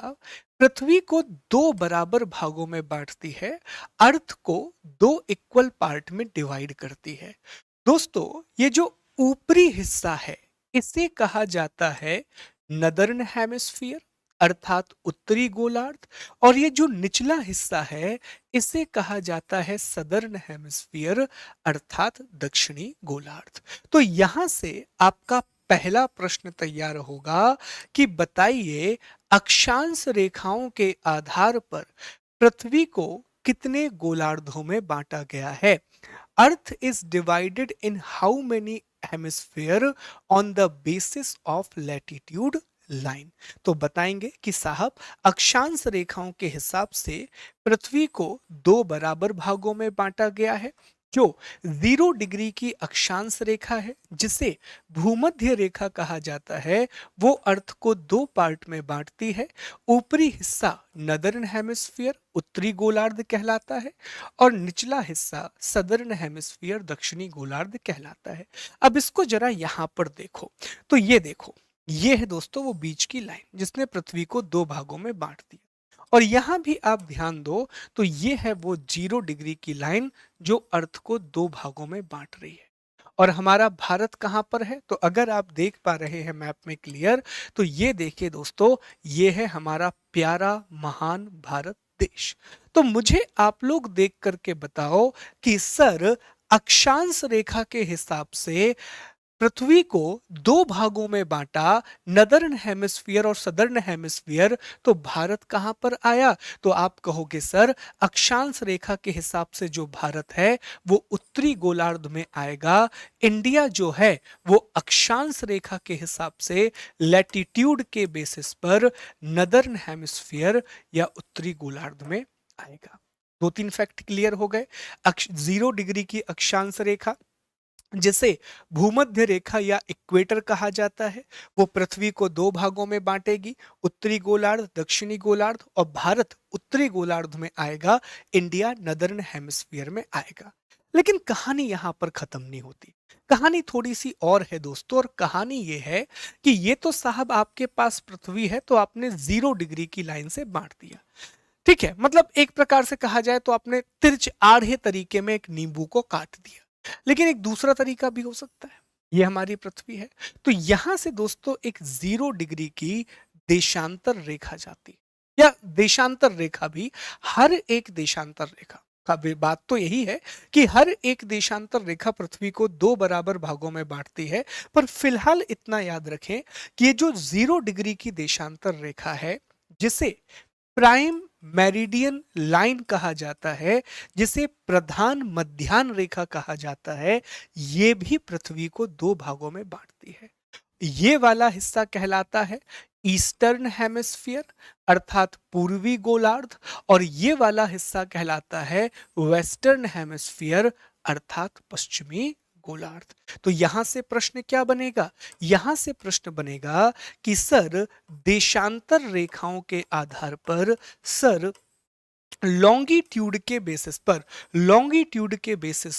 [SPEAKER 1] पृथ्वी को 2 बराबर भागों में बांटती है, अर्थ को 2 इक्वल पार्ट में डिवाइड करती है। दोस्तों ये जो ऊपरी हिस्सा है इसे कहा जाता है नदर्न हेमिस्फीयर, अर्थात उत्तरी गोलार्ध, और ये जो निचला हिस्सा है इसे कहा जाता है सदर्न हेमिस्फीयर, अर्थात दक्षिणी गोलार्ध। तो यहां से आपका पहला प्रश्न तैयार होगा कि बताइए अक्षांश रेखाओं के आधार पर पृथ्वी को कितने गोलार्धों में बांटा गया है। Earth is divided in how many hemisphere on the basis of latitude line. तो बताएंगे कि साहब अक्षांश रेखाओं के हिसाब से पृथ्वी को 2 बराबर भागों में बांटा गया है। जो 0 डिग्री की अक्षांश रेखा है जिसे भूमध्य रेखा कहा जाता है, वो अर्थ को 2 पार्ट में बांटती है। ऊपरी हिस्सा नदर्न हेमिस्फीयर, उत्तरी गोलार्ध कहलाता है, और निचला हिस्सा सदर्न हेमिस्फीयर, दक्षिणी गोलार्ध कहलाता है। अब इसको जरा यहां पर देखो, तो ये देखो, ये है दोस्तों वो बीच की लाइन जिसने पृथ्वी को 2 भागों में बांट दिया। और यहां भी आप ध्यान दो तो ये है वो 0 डिग्री की लाइन जो अर्थ को 2 भागों में बांट रही है। और हमारा भारत कहां पर है, तो अगर आप देख पा रहे हैं मैप में क्लियर, तो ये देखिए दोस्तों, ये है हमारा प्यारा महान भारत देश। तो मुझे आप लोग देख करके बताओ कि सर अक्षांश रेखा के हिसाब से पृथ्वी को 2 भागों में बांटा, नदर्न हेमिस्फीयर और सदर्न हेमिस्फीयर, तो भारत कहां पर आया। तो आप कहोगे सर अक्षांश रेखा के हिसाब से जो भारत है वो उत्तरी गोलार्ध में आएगा, इंडिया जो है वो अक्षांश रेखा के हिसाब से लैटिट्यूड के बेसिस पर नदर्न हेमिस्फीयर या उत्तरी गोलार्ध में आएगा। 2-3 फैक्ट क्लियर हो गए। 0 डिग्री की अक्षांश रेखा जिसे भूमध्य रेखा या इक्वेटर कहा जाता है, वो पृथ्वी को दो भागों में बांटेगी, उत्तरी गोलार्ध, दक्षिणी गोलार्ध, और भारत उत्तरी गोलार्ध में आएगा, इंडिया नदर्न हेमिस्फीयर में आएगा। लेकिन कहानी यहां पर खत्म नहीं होती, कहानी थोड़ी सी और है दोस्तों। और कहानी ये है कि ये तो साहब आपके पास पृथ्वी है, तो आपने 0 डिग्री की लाइन से बांट दिया, ठीक है, मतलब एक प्रकार से कहा जाए तो आपने तिरछ आड़े तरीके में एक नींबू को काट दिया। लेकिन एक दूसरा तरीका भी हो सकता है, ये हमारी पृथ्वी है, तो यहां से दोस्तों एक 0 डिग्री की देशांतर रेखा जाती है, या देशांतर रेखा भी, हर एक देशांतर रेखा का बात तो यही है कि हर एक देशांतर रेखा पृथ्वी को दो बराबर भागों में बांटती है। पर फिलहाल इतना याद रखें कि ये जो 0 डिग्री की देशांतर रेखा है, जिसे प्राइम मेरिडियन लाइन कहा जाता है, जिसे प्रधान मध्याह्न रेखा कहा जाता है, ये भी पृथ्वी को दो भागों में बांटती है। ये वाला हिस्सा कहलाता है ईस्टर्न हेमिस्फीयर अर्थात पूर्वी गोलार्ध, और ये वाला हिस्सा कहलाता है वेस्टर्न हेमिस्फीयर अर्थात पश्चिमी गोलार्ध। तो यहां से प्रश्न क्या बनेगा, यहां से प्रश्न बनेगा कि सर देशांतर रेखाओं के आधार पर, सर लॉन्गिट्यूड के बेसिस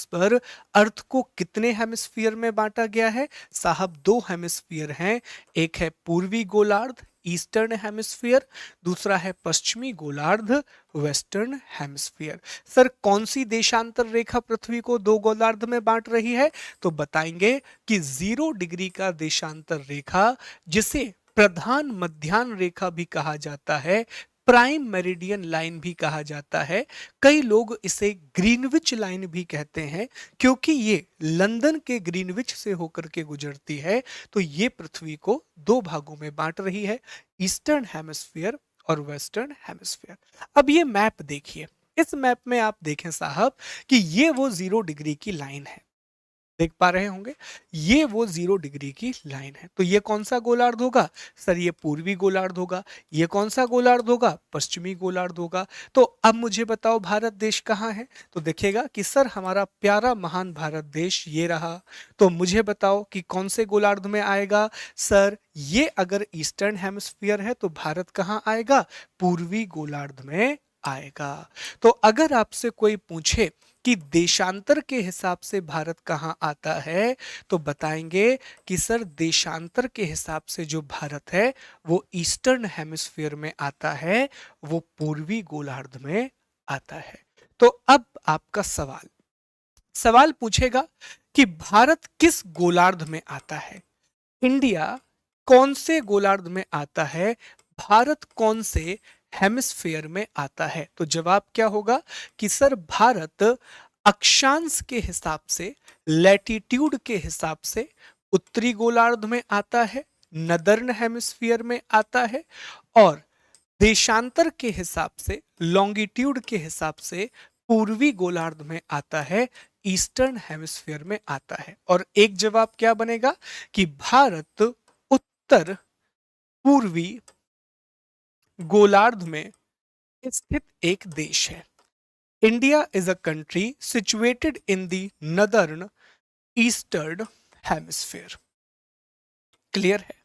[SPEAKER 1] पर अर्थ को कितने हेमिस्फीयर में बांटा गया है। साहब दो हेमिस्फीयर हैं, एक है पूर्वी गोलार्ध ईस्टर्न हेमिस्फीयर, दूसरा है पश्चिमी गोलार्ध वेस्टर्न हेमिस्फीयर। सर कौन सी देशांतर रेखा पृथ्वी को दो गोलार्ध में बांट रही है, तो बताएंगे कि 0 डिग्री का देशांतर रेखा, जिसे प्रधान मध्याह्न रेखा भी कहा जाता है, प्राइम मेरिडियन लाइन भी कहा जाता है, कई लोग इसे ग्रीनविच लाइन भी कहते हैं, क्योंकि ये लंदन के ग्रीनविच से होकर के गुजरती है। तो ये पृथ्वी को दो भागों में बांट रही है, ईस्टर्न हेमिस्फीयर और वेस्टर्न हेमिस्फीयर। अब ये मैप देखिए, इस मैप में आप देखें साहब कि ये वो 0 डिग्री की लाइन है, देख पा रहे होंगे, ये वो 0 डिग्री की लाइन है। तो ये कौन सा गोलार्ध होगा, सर ये पूर्वी गोलार्ध होगा। ये कौन सा गोलार्ध होगा, पश्चिमी गोलार्ध होगा। तो अब मुझे बताओ भारत देश कहाँ है, तो देखिएगा कि सर हमारा प्यारा महान भारत देश ये रहा। तो मुझे बताओ कि कौन से गोलार्ध में आएगा, सर ये अगर ईस्टर्न हेमिस्फीयर है तो भारत कहाँ आएगा, पूर्वी गोलार्ध में आएगा। तो अगर आपसे कोई पूछे कि देशांतर के हिसाब से भारत कहाँ आता है, तो बताएंगे कि सर देशांतर के हिसाब से जो भारत है वो ईस्टर्न हेमिस्फीयर में आता है, वो पूर्वी गोलार्ध में आता है। तो अब आपका सवाल सवाल पूछेगा कि भारत किस गोलार्ध में आता है, इंडिया कौन से गोलार्ध में आता है, भारत कौन से हेमिस्फीयर में आता है। तो जवाब क्या होगा कि सर भारत अक्षांश के हिसाब से, लैटिट्यूड के हिसाब से उत्तरी गोलार्ध में आता है, नदर्न हेमिस्फीयर में आता है, और देशांतर के हिसाब से, लॉन्गिट्यूड के हिसाब से पूर्वी गोलार्ध में आता है, ईस्टर्न हेमिस्फीयर में आता है। और एक जवाब क्या बनेगा कि भारत उत्तर पूर्वी गोलार्ध में स्थित एक देश है। India is a country situated in the northern eastern hemisphere. Clear है,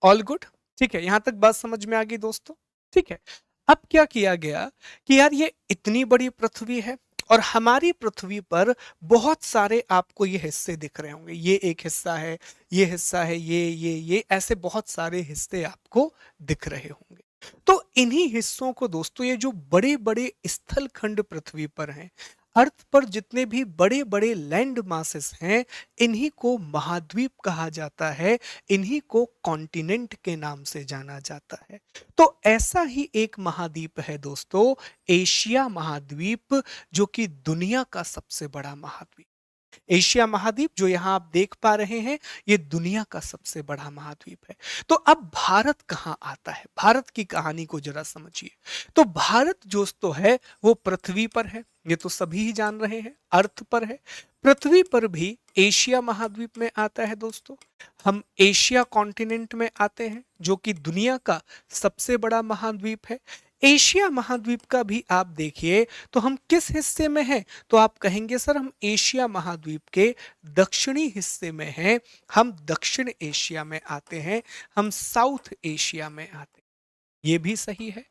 [SPEAKER 1] ऑल गुड, ठीक है, यहां तक बात समझ में आ गई दोस्तों। ठीक है, अब क्या किया गया कि यार ये इतनी बड़ी पृथ्वी है, और हमारी पृथ्वी पर बहुत सारे आपको ये हिस्से दिख रहे होंगे, ये एक हिस्सा है, ये हिस्सा है, ये ऐसे बहुत सारे हिस्से आपको दिख रहे होंगे। तो इन्हीं हिस्सों को दोस्तों, ये जो बड़े बड़े स्थल खंड पृथ्वी पर हैं, अर्थ पर जितने भी बड़े बड़े लैंड मासेस हैं, इन्हीं को महाद्वीप कहा जाता है, इन्हीं को कॉन्टिनेंट के नाम से जाना जाता है। तो ऐसा ही एक महाद्वीप है दोस्तों, एशिया महाद्वीप, जो कि दुनिया का सबसे बड़ा महाद्वीप। एशिया महाद्वीप जो यहां आप देख पा रहे हैं, ये दुनिया का सबसे बड़ा महाद्वीप है। तो अब भारत कहां आता है, भारत की कहानी को जरा समझिए। तो भारत जो तो है वो पृथ्वी पर है, ये तो सभी ही जान रहे हैं, अर्थ पर है। पृथ्वी पर भी एशिया महाद्वीप में आता है दोस्तों, हम एशिया कॉन्टिनेंट में आते हैं, जो कि दुनिया का सबसे बड़ा महाद्वीप है। एशिया महाद्वीप का भी आप देखिए तो हम किस हिस्से में हैं, तो आप कहेंगे सर हम एशिया महाद्वीप के दक्षिणी हिस्से में हैं, हम दक्षिण एशिया में आते हैं, हम साउथ एशिया में आते हैं। ये भी सही है।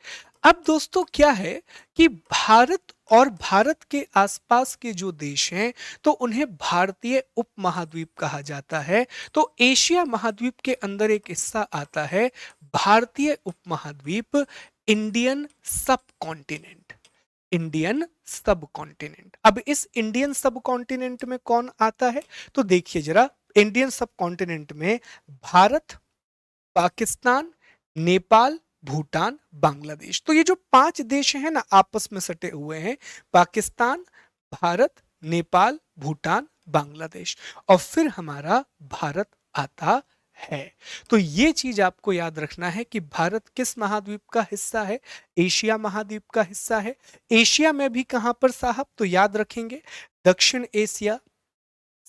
[SPEAKER 1] अब दोस्तों क्या है कि भारत और भारत के आसपास के जो देश हैं तो उन्हें भारतीय उपमहाद्वीप कहा जाता है। तो एशिया महाद्वीप के अंदर एक हिस्सा आता है भारतीय उपमहाद्वीप, इंडियन सब कॉन्टिनेंट। इंडियन सब कॉन्टिनेंट। अब इस इंडियन सब कॉन्टिनेंट में कौन आता है, तो देखिए जरा, इंडियन सब कॉन्टिनेंट में भारत, पाकिस्तान, नेपाल, भूटान, बांग्लादेश। तो ये जो 5 देश हैं ना आपस में सटे हुए हैं, पाकिस्तान, भारत, नेपाल, भूटान, बांग्लादेश, और फिर हमारा भारत आता है। तो ये चीज आपको याद रखना है कि भारत किस महाद्वीप का हिस्सा है, एशिया महाद्वीप का हिस्सा है। एशिया में भी कहां पर साहब, तो याद रखेंगे दक्षिण एशिया,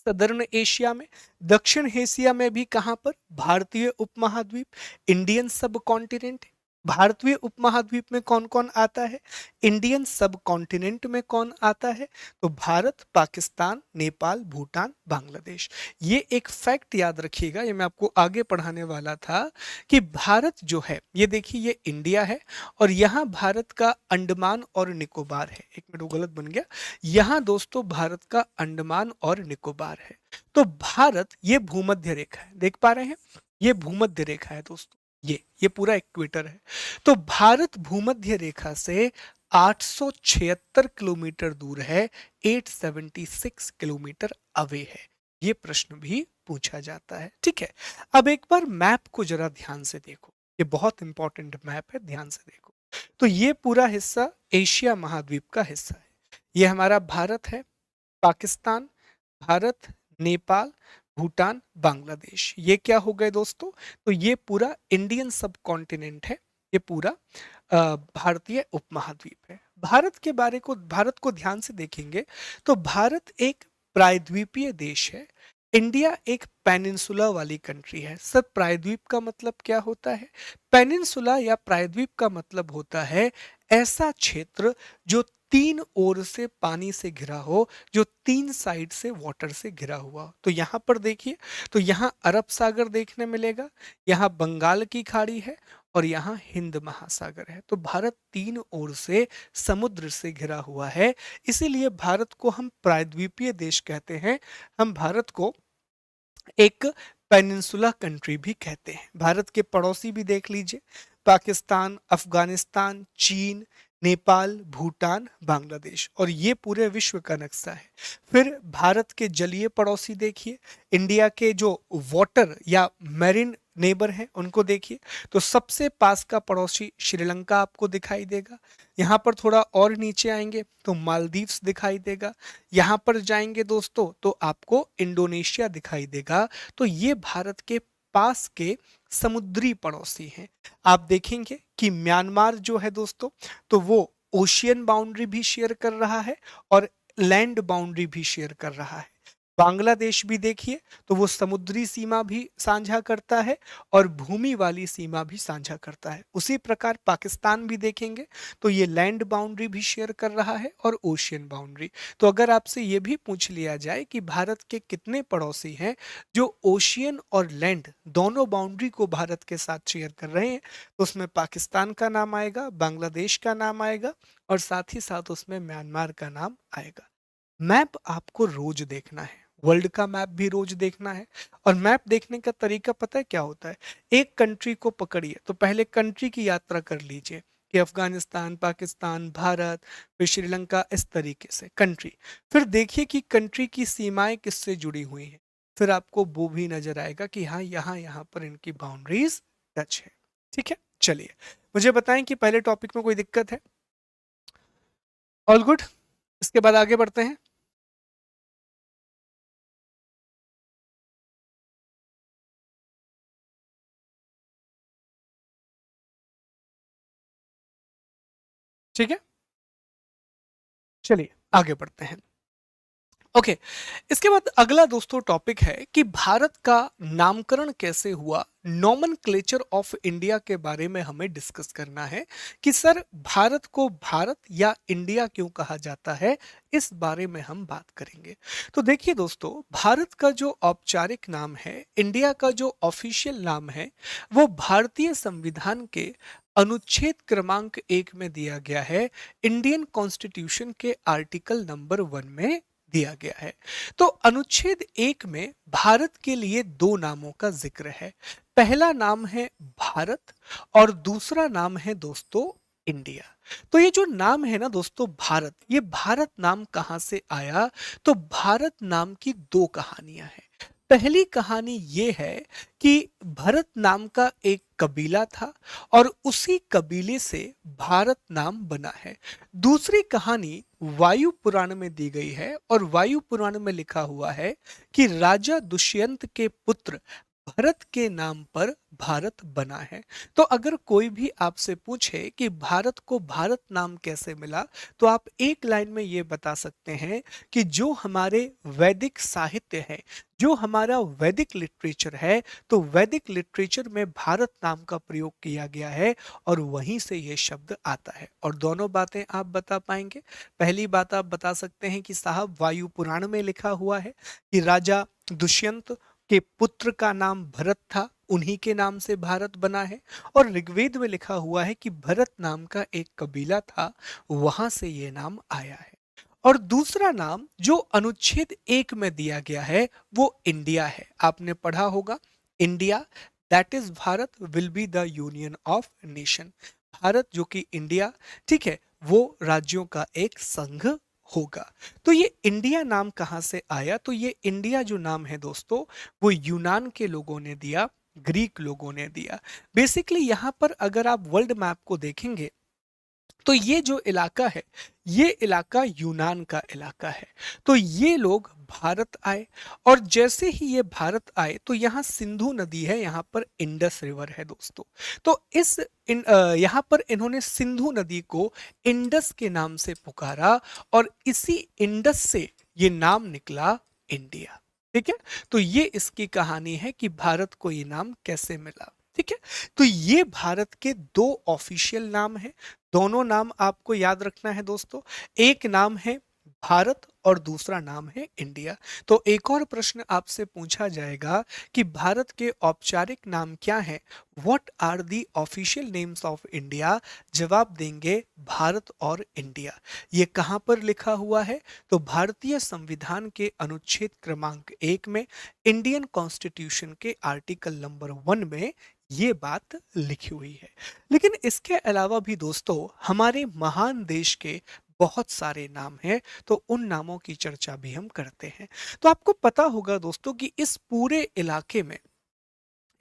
[SPEAKER 1] सदर्न एशिया में। दक्षिण एशिया में भी कहां पर, भारतीय उपमहाद्वीप, इंडियन सब कॉन्टिनेंट। भारतीय उपमहाद्वीप में कौन कौन आता है, इंडियन सब कॉन्टिनेंट में कौन आता है, तो भारत, पाकिस्तान, नेपाल, भूटान, बांग्लादेश। ये एक फैक्ट याद रखिएगा, ये मैं आपको आगे पढ़ाने वाला था कि भारत जो है, ये देखिए ये इंडिया है और यहाँ भारत का अंडमान और निकोबार है। एक मिनट वो गलत बन गया, यहाँ दोस्तों भारत का अंडमान और निकोबार है। तो भारत ये भूमध्य रेखा है, देख पा रहे हैं, ये भूमध्य रेखा है दोस्तों, ये पूरा इक्वेटर है। तो भारत भूमध्य रेखा से 876 किलोमीटर दूर है, 876 किलोमीटर अवे है। ये प्रश्न भी पूछा जाता है, ठीक है। अब एक बार मैप को जरा ध्यान से देखो, ये बहुत इंपॉर्टेंट मैप है, ध्यान से देखो। तो ये पूरा हिस्सा एशिया महाद्वीप का हिस्सा है। ये हमारा भारत है, पाकिस्तान, भारत, नेपाल, भूटान, बांग्लादेश, ये क्या हो गए दोस्तों, तो ये पूरा इंडियन सब कॉन्टिनेंट है, ये पूरा भारतीय उपमहाद्वीप है। भारत के बारे को, भारत को ध्यान से देखेंगे तो भारत एक प्रायद्वीपीय देश है। इंडिया एक पेनिनसुला वाली कंट्री है। सर प्रायद्वीप का मतलब क्या होता है, पेनिनसुला या प्रायद्वीप का मतलब होता है ऐसा क्षेत्र जो 3 ओर से पानी से घिरा हो, जो 3 साइड से वाटर से घिरा हुआ हो। तो यहाँ पर देखिए, तो यहाँ अरब सागर देखने मिलेगा, यहाँ बंगाल की खाड़ी है और यहाँ हिंद महासागर है। तो भारत 3 ओर से समुद्र से घिरा हुआ है, इसीलिए भारत को हम प्रायद्वीपीय देश कहते हैं। हम भारत को एक पेनिनसुला कंट्री भी कहते हैं। भारत के पड़ोसी भी देख लीजिए, पाकिस्तान, अफगानिस्तान, चीन, नेपाल, भूटान, बांग्लादेश, और ये पूरे विश्व का नक्शा है। फिर भारत के जलीय पड़ोसी देखिए, इंडिया के जो वाटर या मैरिन नेबर हैं उनको देखिए, तो सबसे पास का पड़ोसी श्रीलंका आपको दिखाई देगा। यहाँ पर थोड़ा और नीचे आएंगे तो मालदीव्स दिखाई देगा। यहाँ पर जाएंगे दोस्तों तो आपको इंडोनेशिया दिखाई देगा। तो ये भारत के पास के समुद्री पड़ोसी हैं। आप देखेंगे कि म्यांमार जो है दोस्तों, तो वो ओशियन बाउंड्री भी शेयर कर रहा है और लैंड बाउंड्री भी शेयर कर रहा है। बांग्लादेश भी देखिए, तो वो समुद्री सीमा भी साझा करता है और भूमि वाली सीमा भी साझा करता है। उसी प्रकार पाकिस्तान भी देखेंगे तो ये लैंड बाउंड्री भी शेयर कर रहा है और ओशियन बाउंड्री। तो अगर आपसे ये भी पूछ लिया जाए कि भारत के कितने पड़ोसी हैं जो ओशियन और लैंड दोनों बाउंड्री को भारत के साथ शेयर कर रहे हैं, तो उसमें पाकिस्तान का नाम आएगा, बांग्लादेश का नाम आएगा और साथ ही साथ उसमें म्यांमार का नाम आएगा। मैप आपको रोज देखना है, वर्ल्ड का मैप भी रोज देखना है। और मैप देखने का तरीका पता है क्या होता है, एक कंट्री को पकड़िए तो पहले कंट्री की यात्रा कर लीजिए कि अफगानिस्तान, पाकिस्तान, भारत, फिर श्रीलंका, इस तरीके से कंट्री। फिर देखिए कि कंट्री की सीमाएं किससे जुड़ी हुई हैं, फिर आपको वो भी नजर आएगा कि हाँ यहाँ यहाँ पर इनकी बाउंड्रीज टच है। ठीक है, चलिए मुझे बताएं कि पहले टॉपिक में कोई दिक्कत है, ऑल गुड। इसके बाद आगे बढ़ते हैं। ठीक है, चलिए आगे बढ़ते हैं। ओके। इसके बाद अगला दोस्तों टॉपिक है कि भारत का नामकरण कैसे हुआ। नॉमनक्लेचर ऑफ इंडिया के बारे में हमें डिस्कस करना है कि सर भारत को भारत या इंडिया क्यों कहा जाता है, इस बारे में हम बात करेंगे। तो देखिए दोस्तों, भारत का जो औपचारिक नाम है, इंडिया का जो ऑफिशियल नाम है, वो भारतीय संविधान के अनुच्छेद क्रमांक 1 में दिया गया है। इंडियन कॉन्स्टिट्यूशन के आर्टिकल नंबर 1 में दिया गया है। तो अनुच्छेद 1 में भारत के लिए दो नामों का जिक्र है। पहला नाम है भारत और दूसरा नाम है दोस्तों इंडिया। तो ये जो नाम है ना दोस्तों भारत, ये भारत नाम कहां से आया? तो भारत नाम की दो कहानियां हैं। पहली कहानी ये है कि भरत नाम का एक कबीला था और उसी कबीले से भारत नाम बना है। दूसरी कहानी वायु पुराण में दी गई है और वायु पुराण में लिखा हुआ है कि राजा दुष्यंत के पुत्र भरत के नाम पर भारत बना है। तो अगर कोई भी आपसे पूछे कि भारत को भारत नाम कैसे मिला, तो आप एक लाइन में ये बता सकते हैं कि जो हमारे वैदिक साहित्य है, जो हमारा वैदिक लिटरेचर है, तो वैदिक लिटरेचर में भारत नाम का प्रयोग किया गया है और वहीं से ये शब्द आता है। और दोनों बातें आप बता पाएंगे। पहली बात आप बता सकते हैं कि साहब वायु पुराण में लिखा हुआ है कि राजा दुष्यंत के पुत्र का नाम भरत था, उन्हीं के नाम से भारत बना है। और ऋग्वेद में लिखा हुआ है कि भरत नाम का एक कबीला था, वहां से ये नाम आया है। और दूसरा नाम जो अनुच्छेद 1 में दिया गया है वो इंडिया है। आपने पढ़ा होगा, India that is Bharat will be the union of nation. Bharat जो कि इंडिया, ठीक है, वो राज्यों का एक संघ होगा। तो ये इंडिया नाम कहां से आया? तो ये इंडिया जो नाम है दोस्तों, वो यूनान के लोगों ने दिया, ग्रीक लोगों ने दिया। बेसिकली यहां पर अगर आप वर्ल्ड मैप को देखेंगे तो ये जो इलाका है, ये इलाका यूनान का इलाका है। तो ये लोग भारत आए और जैसे ही ये भारत आए तो यहाँ सिंधु नदी है, यहाँ पर इंडस रिवर है दोस्तों। तो यहाँ पर इन्होंने सिंधु नदी को इंडस के नाम से पुकारा और इसी इंडस से ये नाम निकला इंडिया। ठीक है, तो ये इसकी कहानी है कि भारत को ये नाम कैसे मिला। ठीक है, तो ये भारत के दो ऑफिशियल नाम हैं। दोनों नाम आपको याद रखना है दोस्तों। एक नाम है भारत और दूसरा नाम है इंडिया। तो एक और प्रश्न आपसे पूछा जाएगा कि भारत के औपचारिक नाम क्या हैं? What are the official names of India? जवाब देंगे भारत और इंडिया। ये कहां पर लिखा हुआ है? तो भारतीय संविधान के अनुच्छेद क्रमांक 1 में, इंडियन कॉन्स्टिट्यूशन के आर्टिकल नंबर 1 में ये बात लिखी हुई है। लेकिन इसके अलावा भी दोस्तों हमारे महान देश के बहुत सारे नाम हैं, तो उन नामों की चर्चा भी हम करते हैं। तो आपको पता होगा दोस्तों कि इस पूरे इलाके में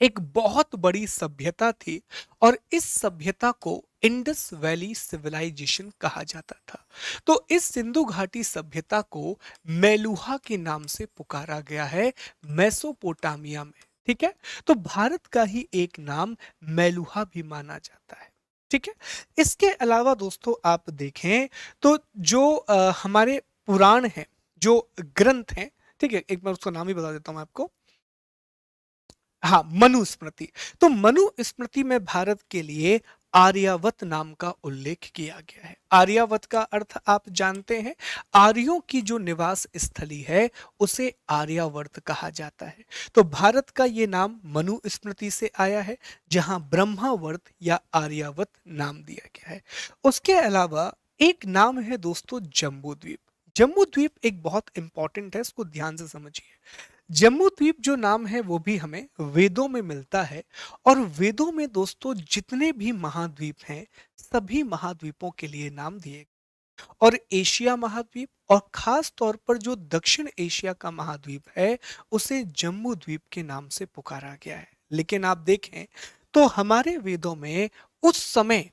[SPEAKER 1] एक बहुत बड़ी सभ्यता थी और इस सभ्यता को इंडस वैली सिविलाइजेशन कहा जाता था। तो इस सिंधु घाटी सभ्यता को मेलुहा के नाम से पुकारा गया है, मेसोपोटामिया में। ठीक है, तो भारत का ही एक नाम मेलुहा भी माना जाता है। ठीक है, इसके अलावा दोस्तों आप देखें तो जो हमारे पुराण हैं, जो ग्रंथ हैं, ठीक है, एक बार उसका नाम ही बता देता हूं मैं आपको। हाँ, मनुस्मृति। तो मनुस्मृति में भारत के लिए आर्यावत नाम का उल्लेख किया गया है। आर्यावत का अर्थ आप जानते हैं, आर्यों की जो निवास स्थली है उसे आर्यावर्त कहा जाता है। तो भारत का ये नाम मनुस्मृति से आया है, जहां ब्रह्मावर्त या आर्यावत नाम दिया गया है। उसके अलावा एक नाम है दोस्तों जम्बू द्वीप। जम्बू द्वीप एक बहुत इंपॉर्टेंट है, इसको ध्यान से समझिए। जम्मू द्वीप जो नाम है वो भी हमें वेदों में मिलता है और वेदों में दोस्तों जितने भी महाद्वीप हैं, सभी महाद्वीपों के लिए नाम दिए। और एशिया महाद्वीप और खास तौर पर जो दक्षिण एशिया का महाद्वीप है उसे जम्बू द्वीप के नाम से पुकारा गया है। लेकिन आप देखें तो हमारे वेदों में उस समय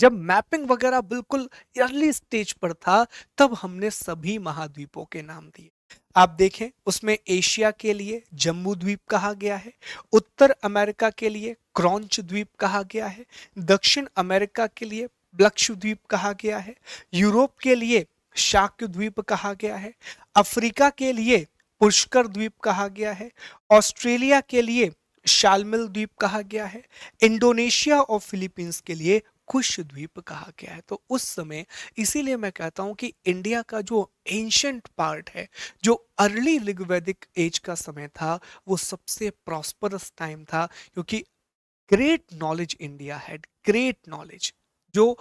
[SPEAKER 1] जब मैपिंग वगैरह बिल्कुल अर्ली स्टेज पर था, तब हमने सभी महाद्वीपों के नाम दिए। आप देखें उसमें एशिया के लिए जम्बू द्वीप कहा गया है, उत्तर अमेरिका के लिए क्रॉन्च द्वीप कहा गया है, दक्षिण अमेरिका के लिए लक्षद्वीप कहा गया है, यूरोप के लिए शाक्य द्वीप कहा गया है। अफ्रीका के लिए पुष्कर द्वीप कहा गया है। ऑस्ट्रेलिया के लिए शालमल द्वीप कहा गया है। इंडोनेशिया और फिलीपींस के लिए कुश द्वीप कहा गया है। तो उस समय, इसीलिए मैं कहता हूं कि इंडिया का जो एंशंट पार्ट है, जो अर्ली ऋग्वैदिक एज का समय था, वो सबसे प्रॉस्परस टाइम था, क्योंकि great knowledge India had, great knowledge, जो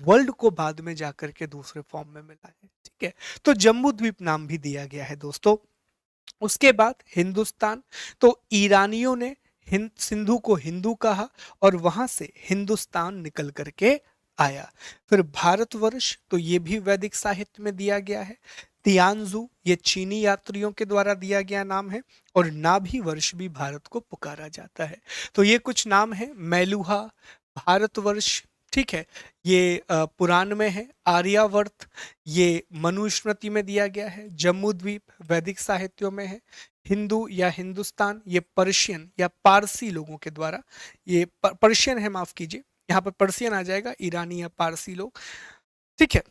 [SPEAKER 1] वर्ल्ड को बाद में जाकर के दूसरे फॉर्म में मिला है। ठीक है, तो जम्बू द्वीप नाम भी दिया गया है दोस्तों। उसके बाद हिंदुस्तान, तो ईरानियों ने हिंद सिंधु को हिंदू कहा और वहां से हिंदुस्तान निकल करके आया। फिर भारतवर्ष, तो ये भी वैदिक साहित्य में दिया गया है। तियानजू, ये चीनी यात्रियों के द्वारा दिया गया नाम है। और नाभि वर्ष भी भारत को पुकारा जाता है। तो ये कुछ नाम है, मेलुहा, भारतवर्ष, ठीक है, ये पुराण में है। आर्यावर्त, ये मनुस्मृति में दिया गया है। जम्मू द्वीप वैदिक साहित्यों में है। हिंदू या हिंदुस्तान, ये पर्शियन या पारसी लोगों के द्वारा, ये पर्शियन है, माफ कीजिए, यहाँ पर पर्शियन आ जाएगा, ईरानी या पारसी लोग। ठीक है,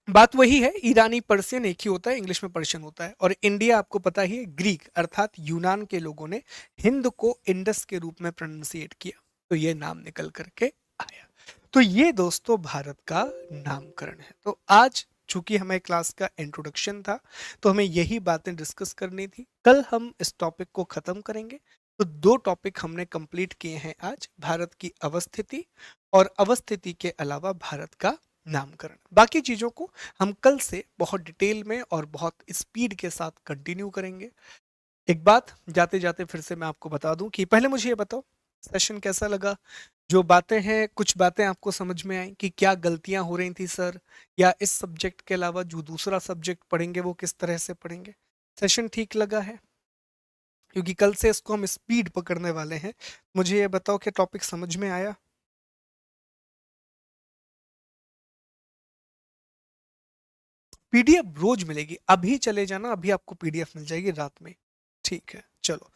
[SPEAKER 1] बात वही है, ईरानी पर्शियन एक ही होता है, इंग्लिश में पर्शियन होता है। और इंडिया आपको पता ही है, ग्रीक अर्थात यूनान के लोगों ने हिंद को इंडस के रूप में प्रोनाउंसिएट किया, तो ये नाम निकल करके आया। तो ये दोस्तों भारत का नामकरण है। तो आज चूंकि हमें क्लास का इंट्रोडक्शन था, तो हमें यही बातें डिस्कस करनी थी। कल हम इस टॉपिक को खत्म करेंगे। तो दो टॉपिक हमने कंप्लीट किए हैं आज, भारत की अवस्थिति और अवस्थिति के अलावा भारत का नामकरण। बाकी चीजों को हम कल से बहुत डिटेल में और बहुत स्पीड के साथ कंटिन्यू करेंगे। एक बात जाते जाते फिर से मैं आपको बता दूं कि पहले मुझे ये बताओ, सेशन कैसा लगा? जो बातें हैं, कुछ बातें आपको समझ में आई कि क्या गलतियां हो रही थी सर, या इस सब्जेक्ट के अलावा जो दूसरा सब्जेक्ट पढ़ेंगे वो किस तरह से पढ़ेंगे? सेशन ठीक लगा है? क्योंकि कल से इसको हम स्पीड पकड़ने वाले हैं। मुझे ये बताओ कि टॉपिक समझ में आया? पीडीएफ रोज मिलेगी, अभी चले जाना, अभी आपको पीडीएफ मिल जाएगी रात में। ठीक है, चलो।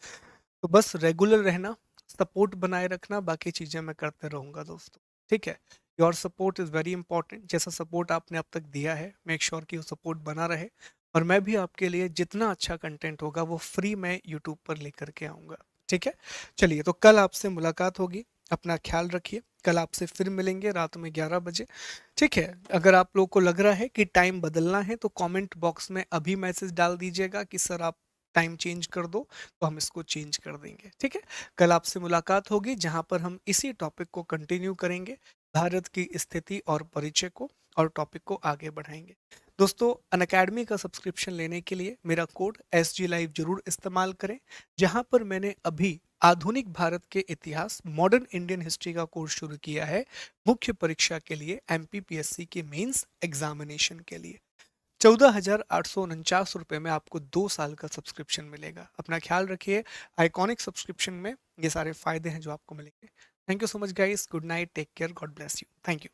[SPEAKER 1] तो बस रेगुलर रहना, सपोर्ट बनाए रखना, बाकी चीजें मैं करते रहूंगा दोस्तों। ठीक है, your support is very important. जैसा सपोर्ट आपने अब तक दिया है, मेक श्योर कि वो सपोर्ट बना रहे। और मैं भी आपके लिए जितना अच्छा कंटेंट होगा वो फ्री में यूट्यूब पर लेकर के आऊंगा। ठीक है, चलिए, तो कल आपसे मुलाकात होगी। अपना ख्याल रखिए, कल आपसे फिर मिलेंगे रात में 11 बजे। ठीक है, अगर आप लोग को लग रहा है कि टाइम बदलना है, तो कमेंट बॉक्स में अभी मैसेज डाल दीजिएगा कि सर आप टाइम चेंज कर दो, तो हम इसको चेंज कर देंगे। ठीक है, कल आपसे मुलाकात होगी, जहां पर हम इसी टॉपिक को कंटिन्यू करेंगे, भारत की स्थिति और परिचय को, और टॉपिक को आगे बढ़ाएंगे। दोस्तों, अनअकैडमी का सब्सक्रिप्शन लेने के लिए मेरा कोड SG Live जरूर इस्तेमाल करें, जहां पर मैंने अभी आधुनिक भारत के इतिहास, मॉडर्न इंडियन हिस्ट्री का कोर्स शुरू किया है, मुख्य परीक्षा के लिए, MPPSC के मेंस एग्जामिनेशन के लिए। 14,849 रुपये में आपको 2 साल का सब्सक्रिप्शन मिलेगा। अपना ख्याल रखिए। आइकॉनिक सब्सक्रिप्शन में ये सारे फायदे हैं जो आपको मिलेंगे। Thank you so much guys, good night, take care, God bless you, thank you.